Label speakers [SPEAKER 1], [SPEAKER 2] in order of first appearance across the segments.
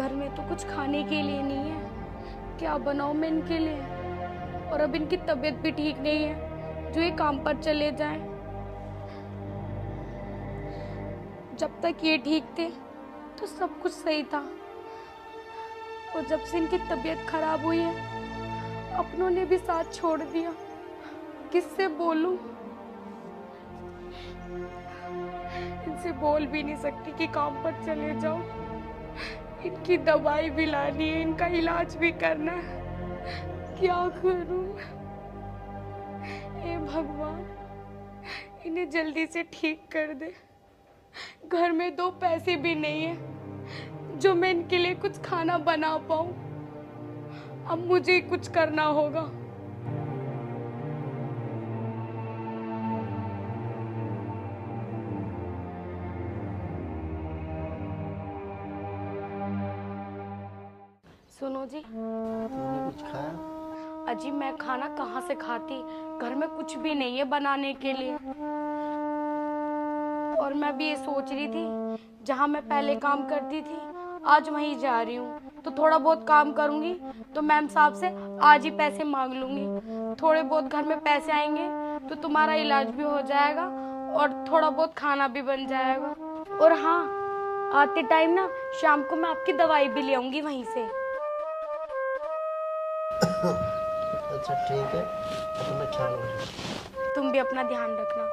[SPEAKER 1] घर में तो कुछ खाने के लिए नहीं है, क्या बनाऊं मैं इनके लिए। और अब इनकी तबीयत भी ठीक नहीं है, जो ये काम पर चले जाएं। जब तक ये ठीक थे तो सब कुछ सही था, और जब से इनकी तबीयत खराब हुई है अपनों ने भी साथ छोड़ दिया। किससे बोलूं, इनसे बोल भी नहीं सकती कि काम पर चले जाओ। इनकी दवाई भी लानी है, इनका इलाज भी करना है, क्या करूं। हे भगवान, इन्हें जल्दी से ठीक कर दे। घर में 2 पैसे भी नहीं है जो मैं इनके लिए कुछ खाना बना पाऊं। अब मुझे कुछ करना होगा। सुनो जी,
[SPEAKER 2] तुमने कुछ खाया?
[SPEAKER 1] अजी मैं खाना कहाँ से खाती, घर में कुछ भी नहीं है बनाने के लिए। और मैं भी ये सोच रही थी, जहाँ मैं पहले काम करती थी आज वहीं जा रही हूँ, तो थोड़ा बहुत काम करूँगी तो मैम साहब से आज ही पैसे मांग लूँगी। थोड़े बहुत घर में पैसे आएंगे तो तुम्हारा इलाज भी हो जाएगा और थोड़ा बहुत खाना भी बन जाएगा। और हाँ, आते टाइम ना शाम को मैं आपकी दवाई भी ले आऊँगी वहीं से।
[SPEAKER 2] अच्छा ठीक है, अपना ख्याल रखना।
[SPEAKER 1] तुम भी अपना ध्यान रखना।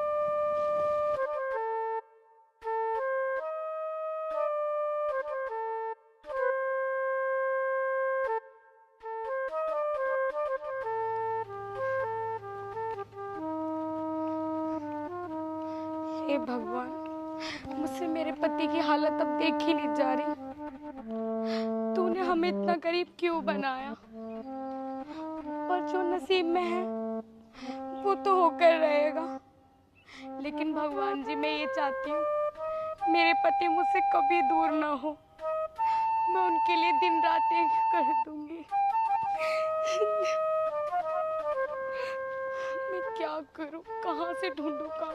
[SPEAKER 1] हे भगवान, मुझसे मेरे पति की हालत अब देखी नहीं जा रही। तूने हमें इतना गरीब क्यों बनाया, पर जो नसीब में है वो तो होकर रहेगा। लेकिन भगवान जी, मैं ये चाहती हूँ मेरे पति मुझसे कभी दूर ना हो। मैं उनके लिए दिन रात एक कर दूंगी। मैं क्या करूं, कहाँ से ढूंढूं काम।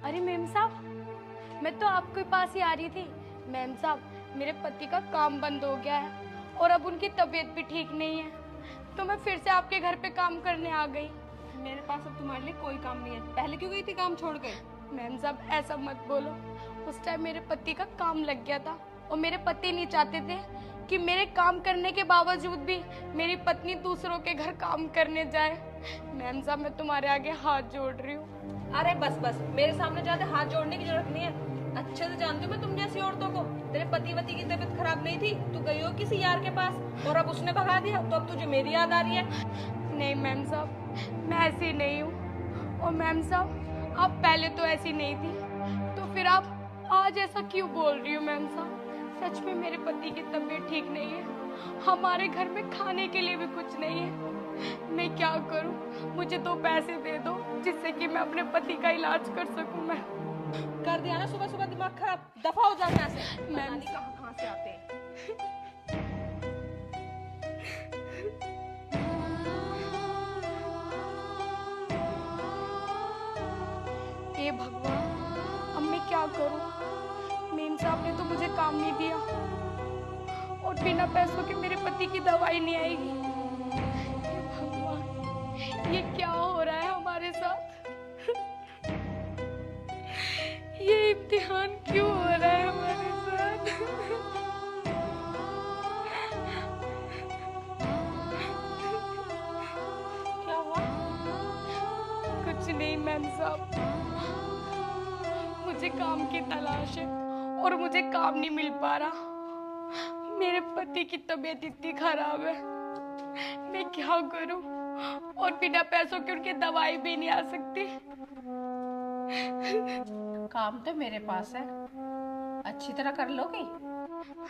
[SPEAKER 1] अरे मैम साहब, मैं तो आपके पास ही आ रही थी। मैम साहब, मेरे पति का काम बंद हो गया है और अब उनकी तबीयत भी ठीक नहीं है, तो मैं फिर से आपके घर पे काम करने आ गई।
[SPEAKER 3] मेरे पास अब तुम्हारे लिए कोई काम नहीं है। पहले क्यों गई थी काम छोड़ के?
[SPEAKER 1] मैम साहब ऐसा मत बोलो, उस टाइम मेरे पति का काम लग गया था और मेरे पति नहीं चाहते थे कि मेरे काम करने के बावजूद भी मेरी पत्नी दूसरों के घर काम करने जाए। मैम साहब, मैं तुम्हारे आगे हाथ जोड़ रही हूँ।
[SPEAKER 3] अरे बस बस, मेरे सामने ज्यादा हाथ जोड़ने की जरूरत नहीं है। अच्छे से जानती हूँ मैं तुम जैसी औरतों को। तेरे पति वती की तबीयत खराब नहीं थी, तू गई हो किसी यार के पास और अब उसने भगा दिया, तो अब तुझे मेरी याद आ रही है।
[SPEAKER 1] नहीं मैम साहब, मैं ऐसी नहीं हूँ। और मैम साहब, आप पहले तो ऐसी नहीं थी, तो फिर आप आज ऐसा क्यों बोल रही हो। मैम साहब, सच में मेरे पति की तबीयत ठीक नहीं है, हमारे घर में खाने के लिए भी कुछ नहीं है। मैं क्या करूं, मुझे 2 पैसे दे दो जिससे कि मैं अपने पति का इलाज कर सकूं। मैं
[SPEAKER 3] कर दिया ना सुबह सुबह दिमाग खराब, दफा हो जा यहाँ से।
[SPEAKER 1] मैम
[SPEAKER 3] नहीं कहाँ से आते हैं।
[SPEAKER 1] हे भगवान, अब मैं क्या करूं। मेम साहब ने तो मुझे काम नहीं दिया और बिना पैसों के मेरे पति की दवाई नहीं आएगी। हे भगवान, ये क्या हो रहा है हमारे साथ। ये इम्तिहान क्यों हो रहा है हमारे साथ।
[SPEAKER 3] क्या हुआ?
[SPEAKER 1] कुछ नहीं मैम साहब, मुझे काम की तलाश है और मुझे काम नहीं मिल पा रहा। मेरे पति की तबीयत इतनी खराब है, मैं क्या करूं, और बिना पैसों के उनकी दवाई भी नहीं आ सकती।
[SPEAKER 3] काम तो मेरे पास है, अच्छी तरह कर लोगी?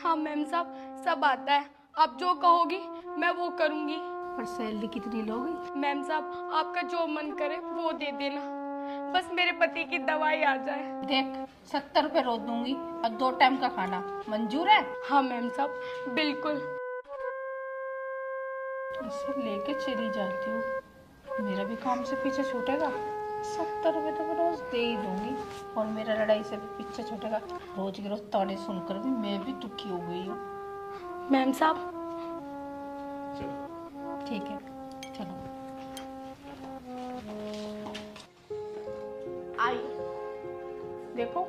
[SPEAKER 1] हाँ मैम साहब, सब आता है, आप जो कहोगी मैं वो करूंगी।
[SPEAKER 3] पर सैलरी कितनी लोगी?
[SPEAKER 1] मैम साहब, आपका जो मन करे वो दे देना, बस मेरे पति की दवाई आ जाए।
[SPEAKER 3] देख, 70 रुपए रोज दूंगी और 2 टाइम का खाना, मंजूर है?
[SPEAKER 1] हाँ मैम साहब, बिल्कुल।
[SPEAKER 3] इसे लेके चली जाती हूँ, मेरा भी काम से पीछे छूटेगा।
[SPEAKER 4] 70 रुपये तो मैं रोज दे ही दूंगी और मेरा लड़ाई से भी पीछे छूटेगा। रोज की रोज ताने सुनकर भी मैं भी दुखी हो गई हूँ।
[SPEAKER 1] मैम साहब
[SPEAKER 4] ठीक है चलो। आई देखो,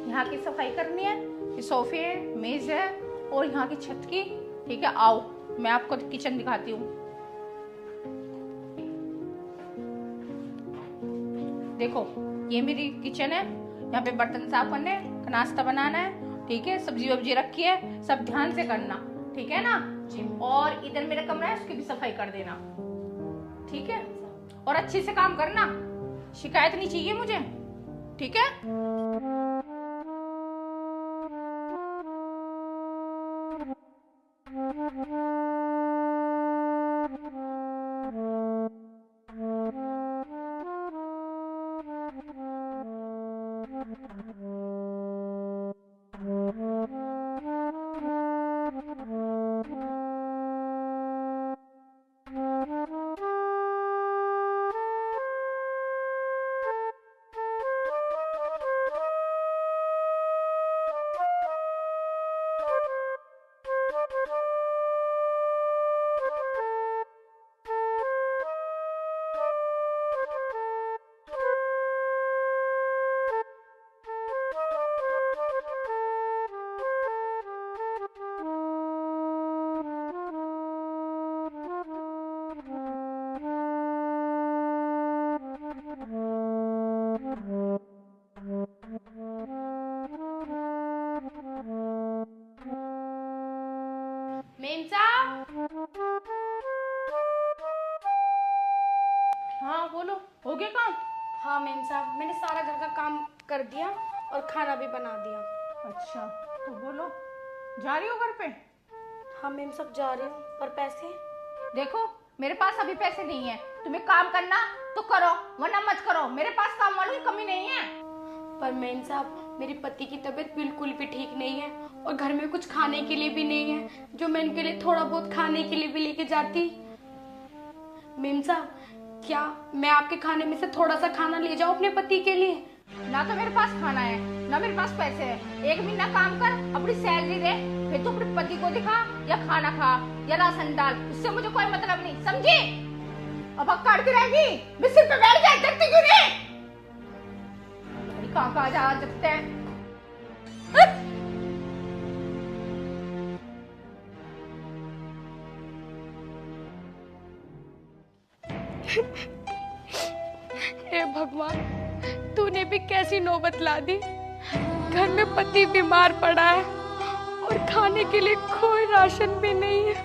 [SPEAKER 4] यहाँ की सफाई करनी है, ये सोफे है, मेज है और यहाँ की छत की। ठीक है, आओ मैं आपको किचन दिखाती हूँ। देखो ये मेरी किचन है, यहाँ पे बर्तन साफ करने, नाश्ता बनाना है। ठीक है, सब्जी वब्जी रखी है, सब ध्यान से करना। ठीक है ना जी। और इधर मेरा कमरा है, उसकी भी सफाई कर देना। ठीक है, और अच्छे से काम करना, शिकायत नहीं चाहिए मुझे। ठीक है। मेम साहब, हाँ बोलो, हो गया काम?
[SPEAKER 1] हाँ मैम साहब, मैंने सारा घर का काम कर दिया और खाना भी बना दिया।
[SPEAKER 4] अच्छा तो बोलो, जा रही हो घर पे?
[SPEAKER 1] हाँ मैम साहब जा रही हूँ, पर पैसे?
[SPEAKER 4] देखो मेरे पास अभी पैसे नहीं है, तुम्हें काम करना तो करो वरना मत करो, मेरे पास काम वालों की कमी नहीं है।
[SPEAKER 1] पर मैम साहब मेरे पति की तबीयत बिल्कुल भी ठीक नहीं है और घर में कुछ खाने के लिए भी नहीं है जो मैं इनके लिए थोड़ा बहुत खाने के लिए भी लेके जाती। मैम साहब क्या मैं आपके खाने में से थोड़ा सा खाना ले जाऊं अपने पति के लिए?
[SPEAKER 4] ना तो मेरे पास खाना है ना मेरे पास पैसे है। 1 महीना काम कर, अपनी सैलरी दे, फिर तो अपने पति को दिखा या खाना खा या राशन डाल, उससे मुझे कोई मतलब नहीं, समझी? अब काटती रहेगी, मैं सिर पे बैठ जाए, देखती क्यों नहीं? कहाँ जा सकते हैं?
[SPEAKER 1] हे भगवान, तूने भी कैसी नौबत ला दी। घर में पति बीमार पड़ा है और खाने के लिए कोई राशन भी नहीं है।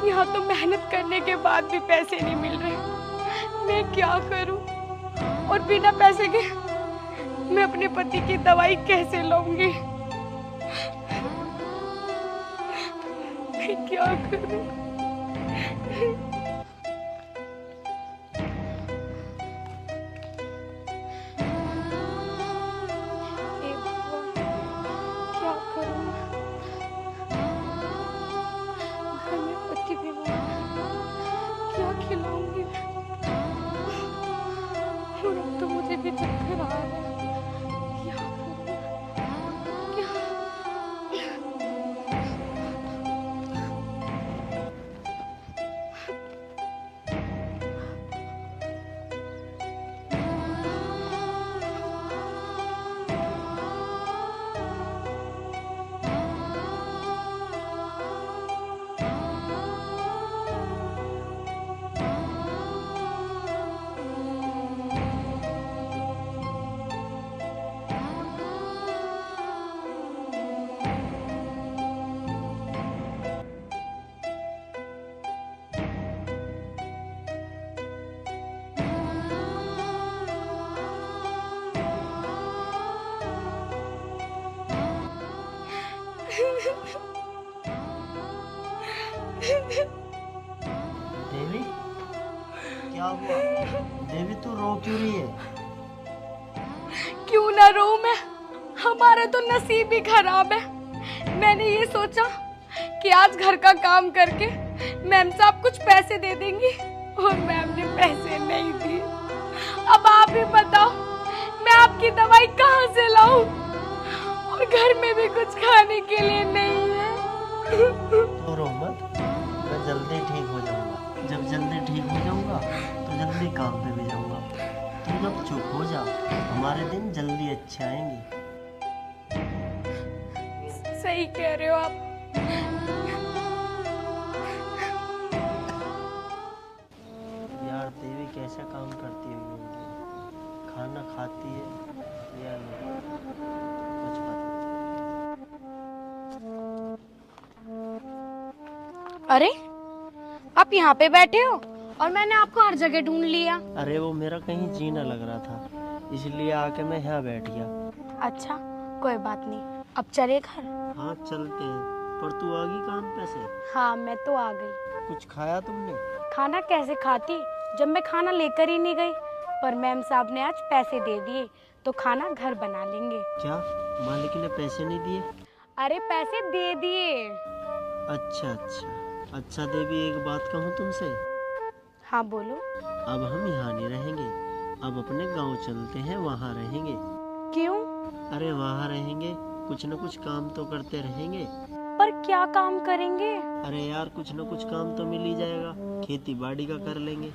[SPEAKER 1] यहाँ तो मेहनत करने के बाद भी पैसे नहीं मिल रहे। मैं क्या करूं? और बिना पैसे के मैं अपने पति की दवाई कैसे लूंगी? मैं क्या करूं? भी चक्कर आ रहा है, क्या करूं? क्या?
[SPEAKER 2] देवी क्या हुआ? देवी तू रो क्यों रही है?
[SPEAKER 1] क्यों ना रो मैं, हमारा तो नसीब ही खराब है। मैंने ये सोचा कि आज घर का काम करके मैम साहब कुछ पैसे दे देंगी और मैम ने पैसे नहीं दिए। अब आप ही बताओ मैं आपकी दवाई कहाँ से लाऊं? और घर में भी कुछ खाने के लिए नहीं है।
[SPEAKER 2] तो रो मत, मैं जल्दी ठीक हो जाऊंगा। जब जल्दी ठीक हो जाऊंगा तो जल्दी काम पे भी जाऊंगा। तुम अब चुप हो जा, हमारे दिन जल्दी अच्छे आएंगे।
[SPEAKER 1] सही कह रहे हो आप।
[SPEAKER 2] यार देवी कैसा काम करती होगी, खाना खाती है या नहीं कुछ पता नहीं।
[SPEAKER 1] अरे आप यहाँ पे बैठे हो और मैंने आपको हर जगह ढूंढ लिया।
[SPEAKER 2] अरे वो मेरा कहीं जीना लग रहा था, इसलिए आके मैं यहाँ बैठ गया।
[SPEAKER 1] अच्छा कोई बात नहीं, अब चले घर।
[SPEAKER 2] हाँ चलते हैं, पर तू आ गई काम पे से?
[SPEAKER 1] हाँ मैं तो आ गई।
[SPEAKER 2] कुछ खाया तुमने?
[SPEAKER 1] खाना कैसे खाती जब मैं खाना लेकर ही नहीं गई। पर मैम साहब ने आज पैसे दे दिए तो खाना घर बना लेंगे।
[SPEAKER 2] क्या मालिक ने पैसे नहीं दिए?
[SPEAKER 1] अरे पैसे दे दिए।
[SPEAKER 2] अच्छा अच्छा अच्छा देवी, एक बात कहूँ तुमसे?
[SPEAKER 1] हाँ बोलो।
[SPEAKER 2] अब हम यहाँ नहीं रहेंगे, अब अपने गांव चलते हैं, वहाँ रहेंगे।
[SPEAKER 1] क्यों?
[SPEAKER 2] अरे वहाँ रहेंगे, कुछ न कुछ काम तो करते रहेंगे।
[SPEAKER 1] पर क्या काम करेंगे?
[SPEAKER 2] अरे यार कुछ न कुछ काम तो मिल ही जाएगा, खेती बाड़ी का कर लेंगे।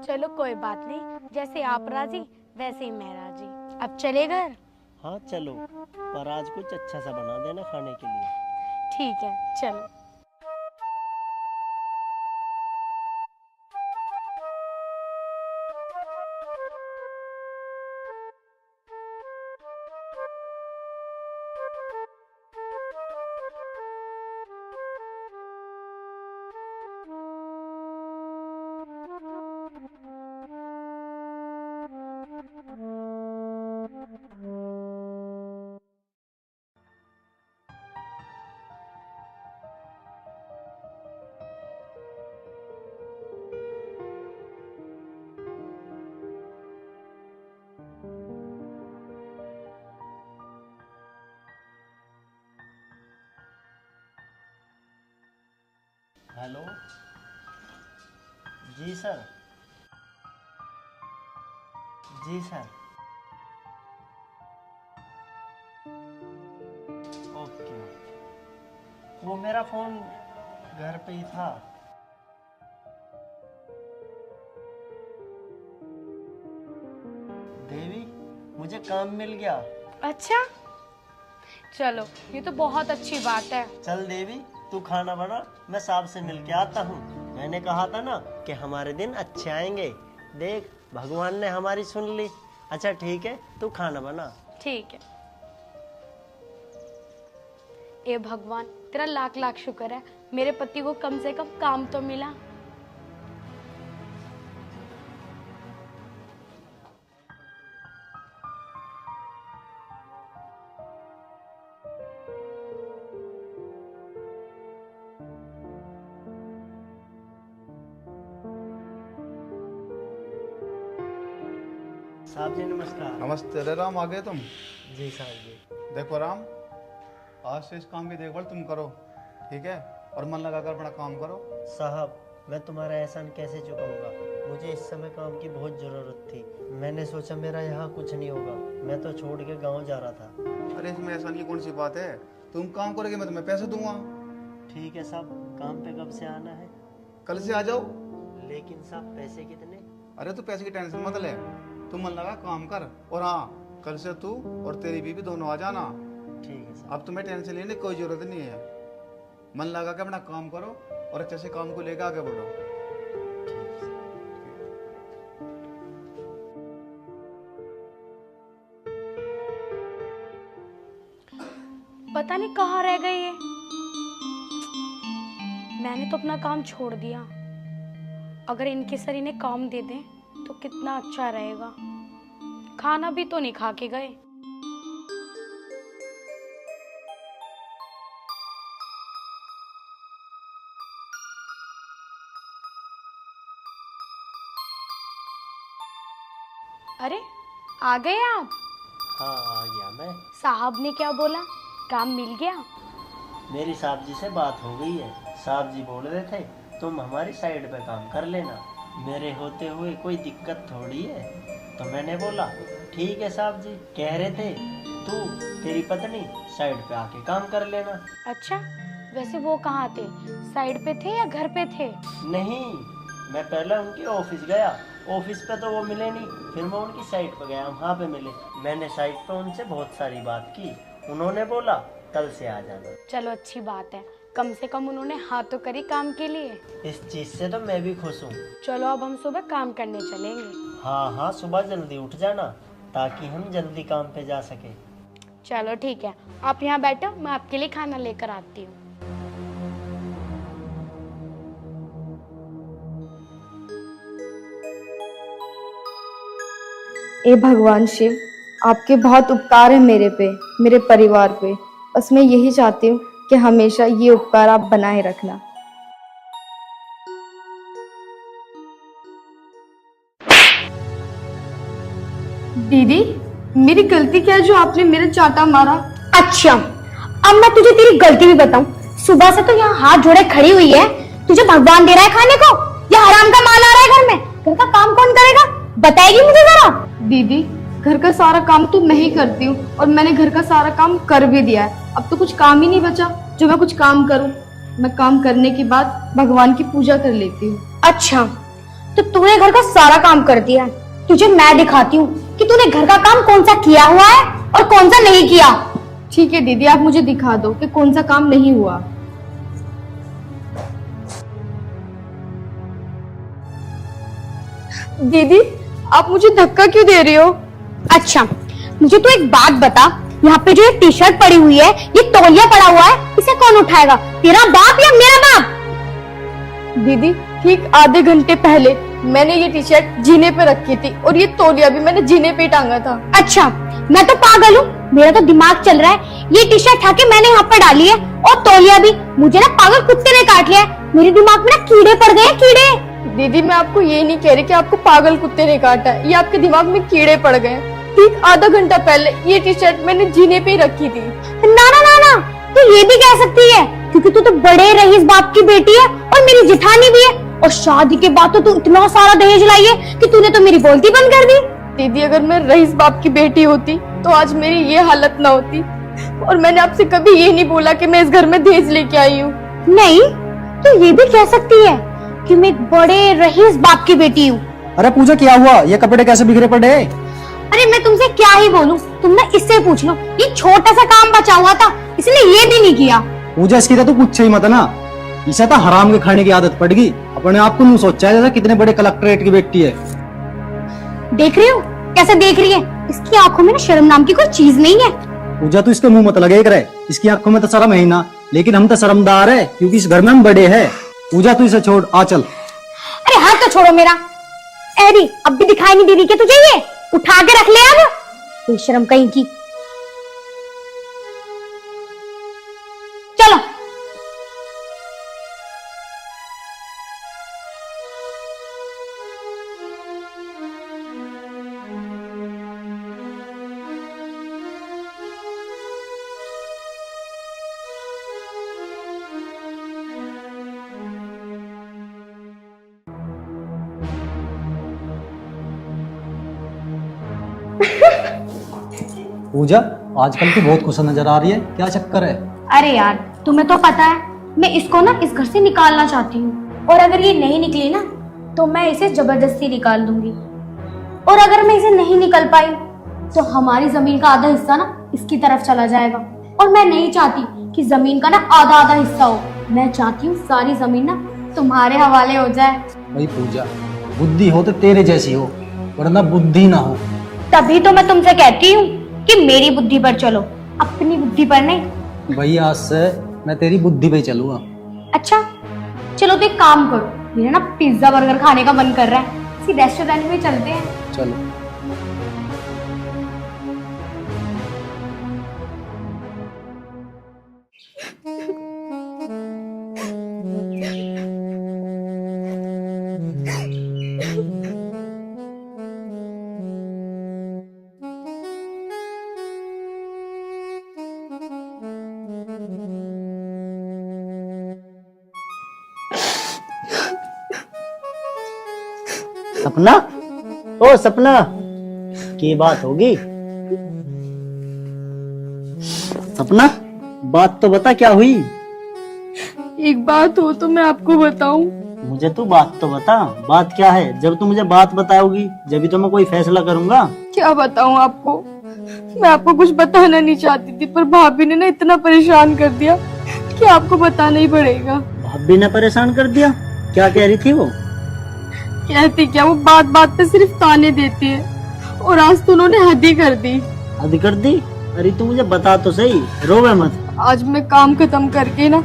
[SPEAKER 1] चलो कोई बात नहीं, जैसे आप राजी वैसे ही मैं राजी। अब चले घर?
[SPEAKER 2] हाँ चलो, पर आज कुछ अच्छा सा बना देना खाने के लिए।
[SPEAKER 1] ठीक है चलो।
[SPEAKER 2] हेलो जी सर। जी सर। ओके, वो मेरा फोन घर पे ही था। देवी मुझे काम मिल गया।
[SPEAKER 1] अच्छा चलो ये तो बहुत अच्छी बात है।
[SPEAKER 2] चल देवी तू खाना बना, मैं साहब से मिल के आता हूँ। मैंने कहा था ना कि हमारे दिन अच्छे आएंगे। देख भगवान ने हमारी सुन ली। अच्छा ठीक है, तू खाना बना।
[SPEAKER 1] ठीक है। ए भगवान तेरा लाख लाख शुक्र है, मेरे पति को कम से कम काम तो मिला।
[SPEAKER 2] साहब जी नमस्कार।
[SPEAKER 5] नमस्ते। अरे राम, आ गए तुम?
[SPEAKER 2] जी साहब जी।
[SPEAKER 5] देखो राम, आज से इस काम की देखभाल तुम करो, ठीक है? और मन लगाकर अपना काम करो।
[SPEAKER 2] साहब मैं तुम्हारा एहसान कैसे चुकाऊंगा? मुझे इस समय काम की बहुत ज़रूरत थी। मैंने सोचा मेरा यहाँ कुछ नहीं होगा, मैं तो छोड़ के गांव जा रहा था।
[SPEAKER 5] अरे इसमें एहसान की कौन सी बात है? तुम काम करोगे, मैं तुम्हें पैसे दूंगा।
[SPEAKER 2] ठीक है साहब, काम पे कब से आना है?
[SPEAKER 5] कल से आ जाओ।
[SPEAKER 2] लेकिन साहब पैसे कितने?
[SPEAKER 5] अरे तू पैसे की टेंशन मत ले, तुम मन लगा काम कर। और हाँ, कल से तू और तेरी बीवी दोनों आ जाना।
[SPEAKER 2] ठीक है साहब।
[SPEAKER 5] अब तुम्हें टेंशन लेने की कोई जरूरत नहीं है। मन लगा के अपना काम करो और अच्छे से काम को लेकर आगे बढ़ो।
[SPEAKER 1] पता नहीं कहाँ रह गई है। मैंने तो अपना काम छोड़ दिया। अगर इनके सर इन्हें काम दे दें तो कितना अच्छा रहेगा। खाना भी तो नहीं खा के गए। अरे आ गए आप?
[SPEAKER 2] हाँ आ गया मैं।
[SPEAKER 1] साहब ने क्या बोला, काम मिल गया?
[SPEAKER 2] मेरी साहब जी से बात हो गई है। साहब जी बोल रहे थे तुम हमारी साइड पे काम कर लेना। मेरे होते हुए कोई दिक्कत थोड़ी है। तो मैंने बोला ठीक है साहब जी, कह रहे थे तू तेरी पत्नी साइड पे आके काम कर लेना।
[SPEAKER 1] अच्छा, वैसे वो कहाँ थे? साइड पे थे या घर पे थे?
[SPEAKER 2] नहीं, मैं पहले उनके ऑफिस गया, ऑफिस पे तो वो मिले नहीं, फिर मैं उनकी साइट पे गया, वहाँ पे मिले। मैंने साइट पे उनसे बहुत सारी बात की, उन्होंने बोला कल से आ जाना।
[SPEAKER 1] चलो अच्छी बात है, कम से कम उन्होंने हाँ तो करी काम के लिए।
[SPEAKER 2] इस चीज से तो मैं भी खुश हूँ।
[SPEAKER 1] चलो अब हम सुबह काम करने चलेंगे।
[SPEAKER 2] हाँ हाँ, सुबह जल्दी उठ जाना ताकि हम जल्दी काम पे जा सके।
[SPEAKER 1] चलो ठीक है, आप यहाँ बैठो, मैं आपके लिए खाना लेकर आती हूँ।
[SPEAKER 6] ए भगवान शिव, आपके बहुत उपकार है मेरे पे, मेरे परिवार पे। बस मैं यही चाहती हूँ कि हमेशा ये उपकार आप बनाए रखना। दीदी, मेरी गलती क्या है जो आपने मेरे चाटा मारा?
[SPEAKER 7] अच्छा, अब मैं तुझे तेरी गलती भी बताऊं। सुबह से तो यहाँ हाथ जोड़े खड़ी हुई है, तुझे भगवान दे रहा है खाने को या हराम का माल आ रहा है घर में? घर का काम कौन करेगा, बताएगी मुझे जरा?
[SPEAKER 6] दीदी, घर का सारा काम तो मैं ही करती हूँ और मैंने घर का सारा काम कर भी दिया है। अब तो कुछ काम ही नहीं बचा जो मैं कुछ काम करूँ। मैं काम करने के बाद भगवान की पूजा कर लेती हूँ।
[SPEAKER 7] अच्छा, तो तूने घर का सारा काम कर दिया है, तुझे मैं दिखाती हूँ कि तूने घर का काम कौन सा किया हुआ है और कौन सा नहीं किया।
[SPEAKER 6] ठीक है दीदी, आप मुझे दिखा दो कि कौन सा काम नहीं हुआ। दीदी, आप मुझे धक्का क्यों दे रही हो?
[SPEAKER 7] अच्छा, मुझे तो एक बात बता, यहाँ पे जो ये टी शर्ट पड़ी हुई है, ये तौलिया पड़ा हुआ है, इसे कौन उठाएगा, तेरा बाप या मेरा बाप?
[SPEAKER 6] दीदी, ठीक आधे घंटे पहले मैंने ये टी शर्ट जीने पे रखी थी और ये तौलिया भी मैंने जीने पे ही टांगा था।
[SPEAKER 7] अच्छा, मैं तो पागल हूँ, मेरा तो दिमाग चल रहा है। ये टी शर्ट उठा के मैंने यहाँ पर डाली है और तौलिया भी मुझे ना पागल कुत्ते ने काट लिया है। मेरे दिमाग में ना कीड़े पड़ गए हैं, कीड़े।
[SPEAKER 6] दीदी, मैं आपको ये नहीं कह रही कि आपको पागल कुत्ते ने काटा है, ये आपके दिमाग में कीड़े पड़ गए हैं। ठीक आधा घंटा पहले ये टी शर्ट मैंने जीने पे ही रखी थी।
[SPEAKER 7] ना ना ना ना, तू ये भी कह सकती है क्योंकि तू तो बड़े रईस बाप की बेटी है और मेरी जिठानी भी है, और शादी के बाद तो तू इतना सारा दहेज लाई है कि तूने तो मेरी बोलती बंद कर दी।
[SPEAKER 6] दीदी, अगर मैं रईस बाप की बेटी होती तो आज मेरी ये हालत ना होती, और मैंने आपसे कभी ये नहीं बोला कि मैं इस घर में दहेज लेके आई हूँ।
[SPEAKER 7] नहीं, तू ये भी कह सकती है कि मैं एक बड़े रईस बाप की बेटी हूँ।
[SPEAKER 8] अरे पूजा, क्या हुआ? ये कपड़े कैसे बिखरे पड़े?
[SPEAKER 7] अरे मैं तुमसे क्या ही बोलूं, तुम ना इससे पूछ लो, ये छोटा सा काम बचा हुआ था इसलिए ये भी नहीं किया।
[SPEAKER 8] पूजा, इसकी तो पूछे ही मत ना, इसे तो हराम के खाने की आदत पड़ गई। अपने आप को नहीं सोचा है जैसे कितने बड़े कलेक्टरेट की बेटी है।
[SPEAKER 7] देख रही हो कैसे देख रही है, इसकी आंखों में ना शर्म नाम की कोई चीज नहीं है।
[SPEAKER 8] पूजा, तू इसके मुंह मत लगे करे, इसकी आंखों में तो शर्म है ही ना, लेकिन हम तो शर्मदार है क्योंकि इस घर में हम बड़े हैं। पूजा, तू इसे छोड़, आ चल।
[SPEAKER 7] अरे हाथ तो छोड़ो मेरा। एरी, अब भी दिखाई नहीं दे रही क्या तुझे? ये उठा के रख ले अब, बेशरम कहीं की। चलो।
[SPEAKER 8] पूजा, आजकल तू बहुत खुश नजर आ रही है, क्या चक्कर है?
[SPEAKER 7] अरे यार, तुम्हें तो पता है मैं इसको ना इस घर से निकालना चाहती हूँ, और अगर ये नहीं निकली ना तो मैं इसे जबरदस्ती निकाल दूंगी, और अगर मैं इसे नहीं निकल पाई तो हमारी जमीन का आधा हिस्सा ना इसकी तरफ चला जाएगा, और मैं नहीं चाहती कि जमीन का ना आधा आधा हिस्सा हो। मैं चाहती हूँ सारी जमीन ना तुम्हारे हवाले हो जाए।
[SPEAKER 8] भाई पूजा, बुद्धि हो तो तेरे जैसी हो, वरना बुद्धि ना हो।
[SPEAKER 7] तभी तो मैं तुमसे कहती हूँ कि मेरी बुद्धि पर चलो, अपनी बुद्धि पर नहीं।
[SPEAKER 8] भाई, आज से मैं तेरी बुद्धि पे चलूंगा।
[SPEAKER 7] अच्छा चलो, तो एक काम करो, मेरा ना पिज्जा बर्गर खाने का मन कर रहा है, किसी रेस्टोरेंट में चलते हैं।
[SPEAKER 8] चलो।
[SPEAKER 2] सपना, ओ सपना, की बात होगी? सपना, बात तो बता, क्या हुई?
[SPEAKER 1] एक बात हो तो मैं आपको बताऊं।
[SPEAKER 2] मुझे तू बात तो बता, बात क्या है? जब तू मुझे बात बताओगी जब तो मैं कोई फैसला करूंगा।
[SPEAKER 1] क्या बताऊं आपको? मैं आपको कुछ बताना नहीं चाहती थी, पर भाभी ने ना इतना परेशान कर दिया कि आपको बताना ही पड़ेगा।
[SPEAKER 2] भाभी ने परेशान कर दिया? क्या कह रही थी वो?
[SPEAKER 1] कहती क्या, वो बात बात पे सिर्फ ताने देती है, और आज तो उन्होंने हद ही कर दी।
[SPEAKER 2] हद कर दी? अरे तू मुझे बता तो सही, रोवे मत।
[SPEAKER 1] आज मैं काम खत्म करके ना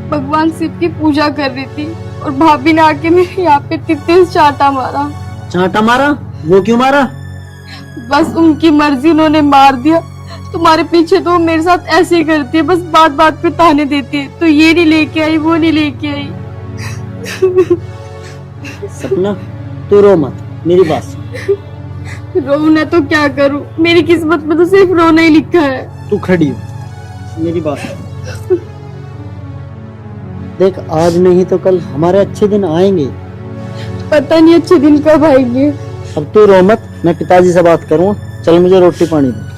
[SPEAKER 1] भगवान शिव की पूजा कर रही थी, और भाभी ने आके मेरे यहाँ पे तित्ते चाटा मारा।
[SPEAKER 2] चाटा मारा? वो क्यों मारा?
[SPEAKER 1] बस उनकी मर्जी, उन्होंने मार दिया। तुम्हारे पीछे तो वो मेरे साथ ऐसे ही करती है, बस बात बात पे ताने देती है, तो ये नहीं लेके आई, वो नहीं लेके आई।
[SPEAKER 2] सपना, तू रो मत, मेरी बात सुन।
[SPEAKER 1] रोना तो क्या करूं, मेरी किस्मत में तो सिर्फ रोना ही लिखा है।
[SPEAKER 2] तू खड़ी हो, मेरी बात सुन। देख, आज नहीं तो कल हमारे अच्छे दिन आएंगे।
[SPEAKER 1] पता नहीं अच्छे दिन कब आएंगे।
[SPEAKER 2] अब तू रो मत, मैं पिताजी से बात करूँ। चल मुझे रोटी पानी दे।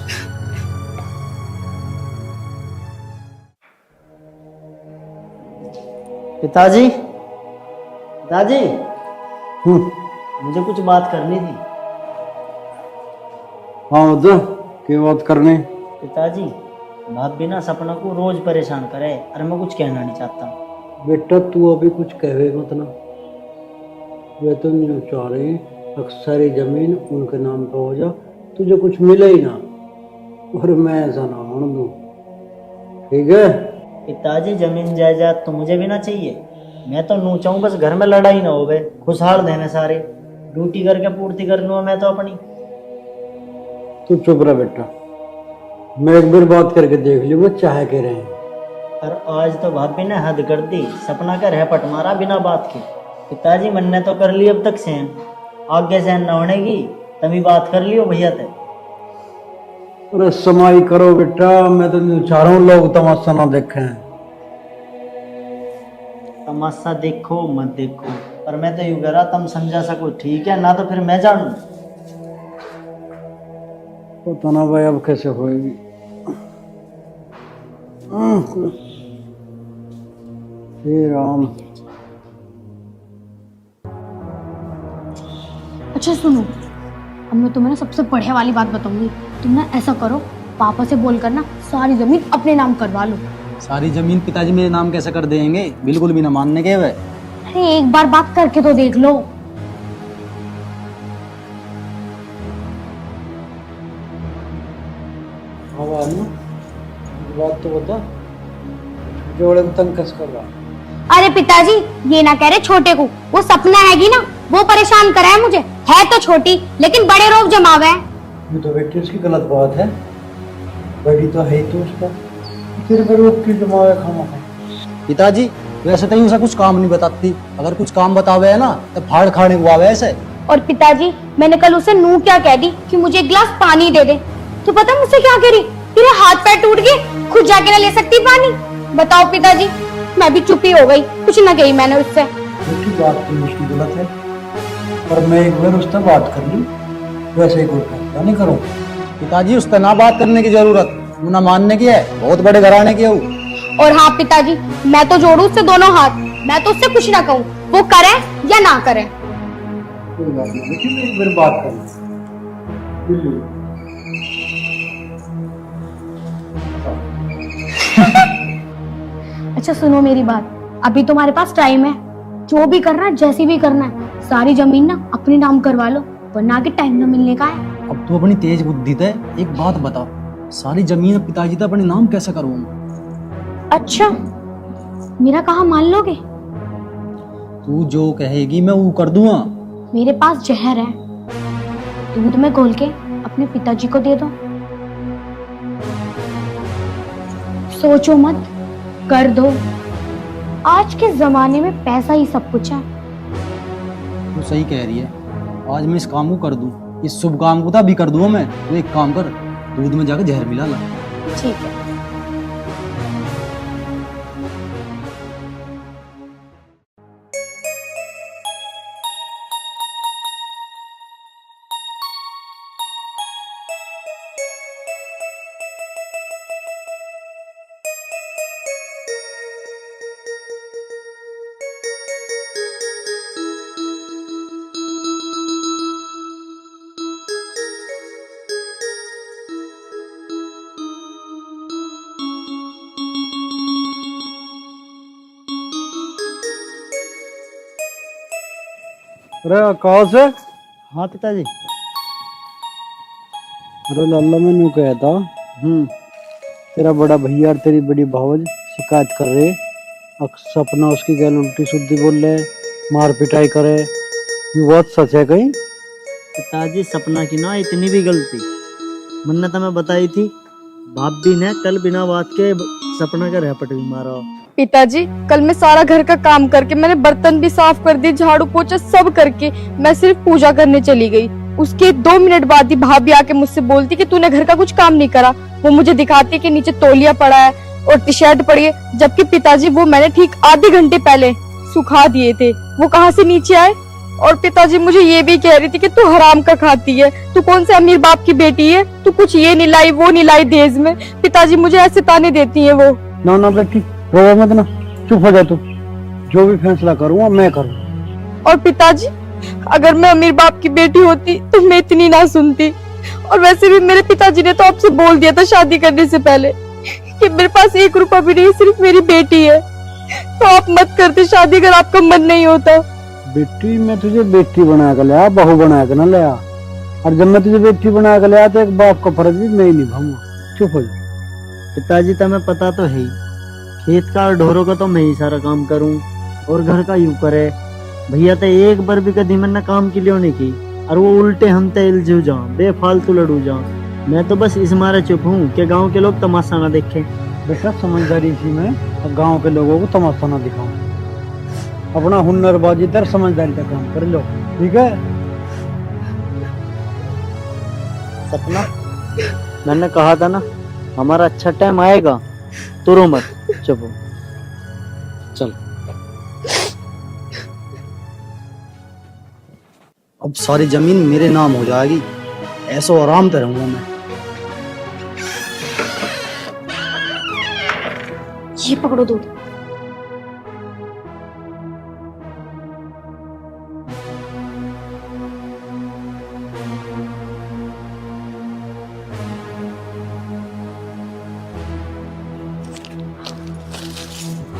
[SPEAKER 2] पिताजी, पिताजी, मुझे कुछ बात करनी थी।
[SPEAKER 8] हाँ उधर क्या बात करने?
[SPEAKER 2] पिताजी, भाभी ना सपना को रोज परेशान करे, और मैं कुछ कहना नहीं चाहता।
[SPEAKER 8] बेटा तू अभी कुछ कहे मत ना, वे तो नहीं चाह रहे अक्सर जमीन उनके नाम पे हो जा, तुझे कुछ मिले ही ना, और मैं ऐसा ना होने दूं, ठीक है?
[SPEAKER 2] पिताजी, जमीन जायदाद तो मुझे भी ना चाहिए। मैं तो नू चाहूँ बस घर में लड़ाई ना होवे, खुशहाल देने सारे, ड्यूटी करके पूर्ति कर लूँ मैं तो अपनी।
[SPEAKER 8] तू चुप रह बेटा, मैं एक बार बात करके देख लूँ वो चाहे कह रहे हैं।
[SPEAKER 2] और आज तो भाभी ने हद कर दी, सपना का रहपट मारा बिना बात के। पिताजी, मन ने तो कर ली अब तक सहन, आगे सहन न होने की, तभी बात कर लियो भैया ते।
[SPEAKER 8] अरे समाई करो बेटा, मैं तो नहीं चाह रहा हूँ लोग तमाशा ना देखें।
[SPEAKER 2] तमाशा देखो मत देखो, पर मैं तो यूं कह रहा, तुम समझा सको ठीक है, ना तो फिर मैं जानू।
[SPEAKER 8] पता ना भाई अब कैसे होएगी। हे राम।
[SPEAKER 7] अच्छा सुनो, अब मैं तुम्हें ना सबसे बढ़िया वाली बात बताऊंगी। तुम ना ऐसा करो, पापा से बोलकर ना सारी जमीन अपने नाम करवा लो।
[SPEAKER 8] सारी जमीन पिताजी मेरे नाम कैसे कर देंगे? बिल्कुल भी ना मानने के वे।
[SPEAKER 7] अरे एक बार बात करके तो देख लो।
[SPEAKER 8] बात तो बता, जोड़े को तंग कस कर रहा।
[SPEAKER 7] अरे पिताजी, ये ना कह रहे छोटे को, वो सपना हैगी ना, वो परेशान करा है मुझे। है तो छोटी लेकिन बड़े रोब जमावे है।
[SPEAKER 8] ये तो बेटी उसकी गलत बात है, बड़ी तो है ही तो उसका, फिर भी रोक की जमावे खामा। पिताजी वैसे तो उसे कुछ काम नहीं बताती, अगर कुछ काम बतावे है ना तो फाड़ खाने को आवे ऐसे।
[SPEAKER 7] और पिताजी, मैंने कल उसे नू क्या कह दी कि मुझे एक गिलास पानी दे दे, तो पता मुझसे क्या कह रही? तेरे हाथ पैर टूट गए, खुद जाके ना ले सकती पानी? बताओ पिताजी, मैं भी चुप ही हो गई, कुछ ना कही मैंने उससे।
[SPEAKER 8] बात तो मुश्किल गलत है, पर मैं एक बार उससे बात कर लूं, वैसे ही कोई फैसला नहीं करूं। पिताजी उससे ना बात करने की जरूरत, वो ना मानने की है, बहुत बड़े घराने की है वो।
[SPEAKER 7] और हाँ पिताजी, मैं तो जोड़ू उससे दोनों हाथ, मैं तो उससे कुछ ना कहूँ, वो करे या ना करे।
[SPEAKER 8] कोई बात नहीं, लेकिन एक बार बात कर लूं।
[SPEAKER 7] अच्छा सुनो मेरी बात, अभी तुम्हारे पास टाइम है, जो भी करना है, जैसी भी करना है, सारी जमीन ना अपने नाम करवा लो, वरना आगे टाइम न मिलने का है।
[SPEAKER 8] अब तू अपनी तेज बुद्धि थे एक बात बता, सारी जमीन पिताजी तो अपने नाम कैसे करूँ?
[SPEAKER 7] अच्छा, मेरा कहा मान लोगे?
[SPEAKER 8] तू जो कहेगी मैं वो कर दूंगा।
[SPEAKER 7] मेरे पास जहर है, दूध में घोल के अपने पिताजी को दे दो। सोचो मत, कर दो। आज के जमाने में पैसा ही सब कुछ है।
[SPEAKER 8] तू सही कह रही है, आज मैं इस काम को कर दूं, इस शुभ काम को तो अभी कर दूंगा मैं। तू एक काम कर, दूध में जाकर जहर मिला ला।
[SPEAKER 7] ठीक है।
[SPEAKER 8] अरे आकाश है।
[SPEAKER 2] हाँ पिताजी।
[SPEAKER 8] अरे लाला मैंने कहा था तेरा बड़ा भैया और तेरी बड़ी भावज शिकायत कर रहे, सपना उसकी गैल उल्टी सुद्धी बोल रहे, मार पिटाई करे, ये बात सच है कहीं?
[SPEAKER 2] पिताजी सपना की ना इतनी भी गलती मन्नत हमें बताई थी, भाभी ने कल बिना बात के सपना का रैपट भी मारा।
[SPEAKER 6] पिताजी कल मैं सारा घर का काम करके, मैंने बर्तन भी साफ कर दिए, झाड़ू पोछा सब करके मैं सिर्फ पूजा करने चली गई। उसके 2 मिनट बाद ही भाभी आके मुझसे बोलती कि तूने घर का कुछ काम नहीं करा। वो मुझे दिखाती कि नीचे तौलिया पड़ा है और टी शर्ट पड़ी है, जबकि पिताजी वो मैंने ठीक आधे घंटे पहले सुखा दिए थे, वो कहाँ से नीचे आए। और पिताजी मुझे ये भी कह रही थी कि तू हराम का खाती है, तू कौन से अमीर बाप की बेटी है, तू कुछ ये नहीं लाई वो नहीं लाई दहेज में। पिताजी मुझे ऐसे ताने देती है वो।
[SPEAKER 8] ना ना बेटी रो मत ना, चुप हो जा तू, जो भी फैसला करूँगा मैं करूँ।
[SPEAKER 6] और पिताजी अगर मैं अमीर बाप की बेटी होती तो मैं इतनी ना सुनती। और वैसे भी मेरे पिताजी ने तो आपसे बोल दिया था शादी करने से पहले कि मेरे पास 1 रुपया भी नहीं, सिर्फ मेरी बेटी है, तो आप मत करते शादी अगर आपका मन नहीं होता।
[SPEAKER 8] बेटी मैं तुझे बेटी बना कर लाया, बहू बना कर ना लाया, और जब मैं तुझे बेटी बना कर लाया तो एक बाप का फर्ज भी मैं ही निभाऊंगा। चुप हो जा।
[SPEAKER 2] पिताजी तुम्हें पता तो है ही, खेत का और ढोरों का तो मैं ही सारा काम करूं और घर का यूं करे। भैया तो एक बार भी कभी मैंने काम की लियो नहीं की, और वो उल्टे हम तो इलझू जाऊं, बेफालतू लड़ू जाऊं। मैं तो बस इस मारे चुप हूँ कि गांव के लोग तमाशा ना देखें।
[SPEAKER 8] बेटा समझदारी थी मैं, और गांव के लोगों को तमाशा ना दिखाऊं। अपना हुनरबाजी तर समझदारी का काम कर लो, ठीक है?
[SPEAKER 2] सपना मैंने कहा था ना हमारा अच्छा टाइम आएगा, तो रो मत, चुप हो। चल
[SPEAKER 9] अब सारी जमीन मेरे नाम हो जाएगी, ऐसो आराम से रहूंगा मैं।
[SPEAKER 7] ये पकड़ो दूध।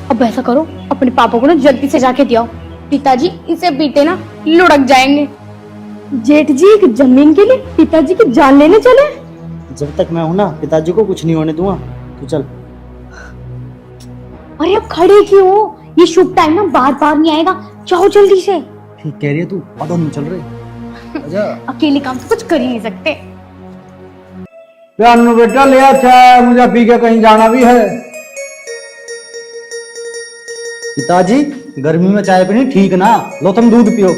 [SPEAKER 7] अब ऐसा करो, अपने पापा को ना जल्दी से जाके दियो, पिताजी इसे पीटे ना लुढ़क जाएंगे। जेठ जी एक जमीन के लिए पिताजी की जान लेने चले?
[SPEAKER 2] जब तक मैं हूं ना पिताजी को कुछ नहीं होने दूंगा, तू चल।
[SPEAKER 7] अरे अब खड़े क्यों हो? ये शुभ टाइम ना बार बार नहीं आएगा, जाओ जल्दी से।
[SPEAKER 9] ठीक कह रही है तू, पता नहीं चल रही। आजा।
[SPEAKER 7] अकेले काम तो कुछ कर ही नहीं सकते।
[SPEAKER 8] अन्नू बेटा ले अच्छा, मुझे पी के कहीं जाना भी है।
[SPEAKER 9] पिताजी गर्मी में चाय पीनी ठीक ना, लो तुम दूध पियो।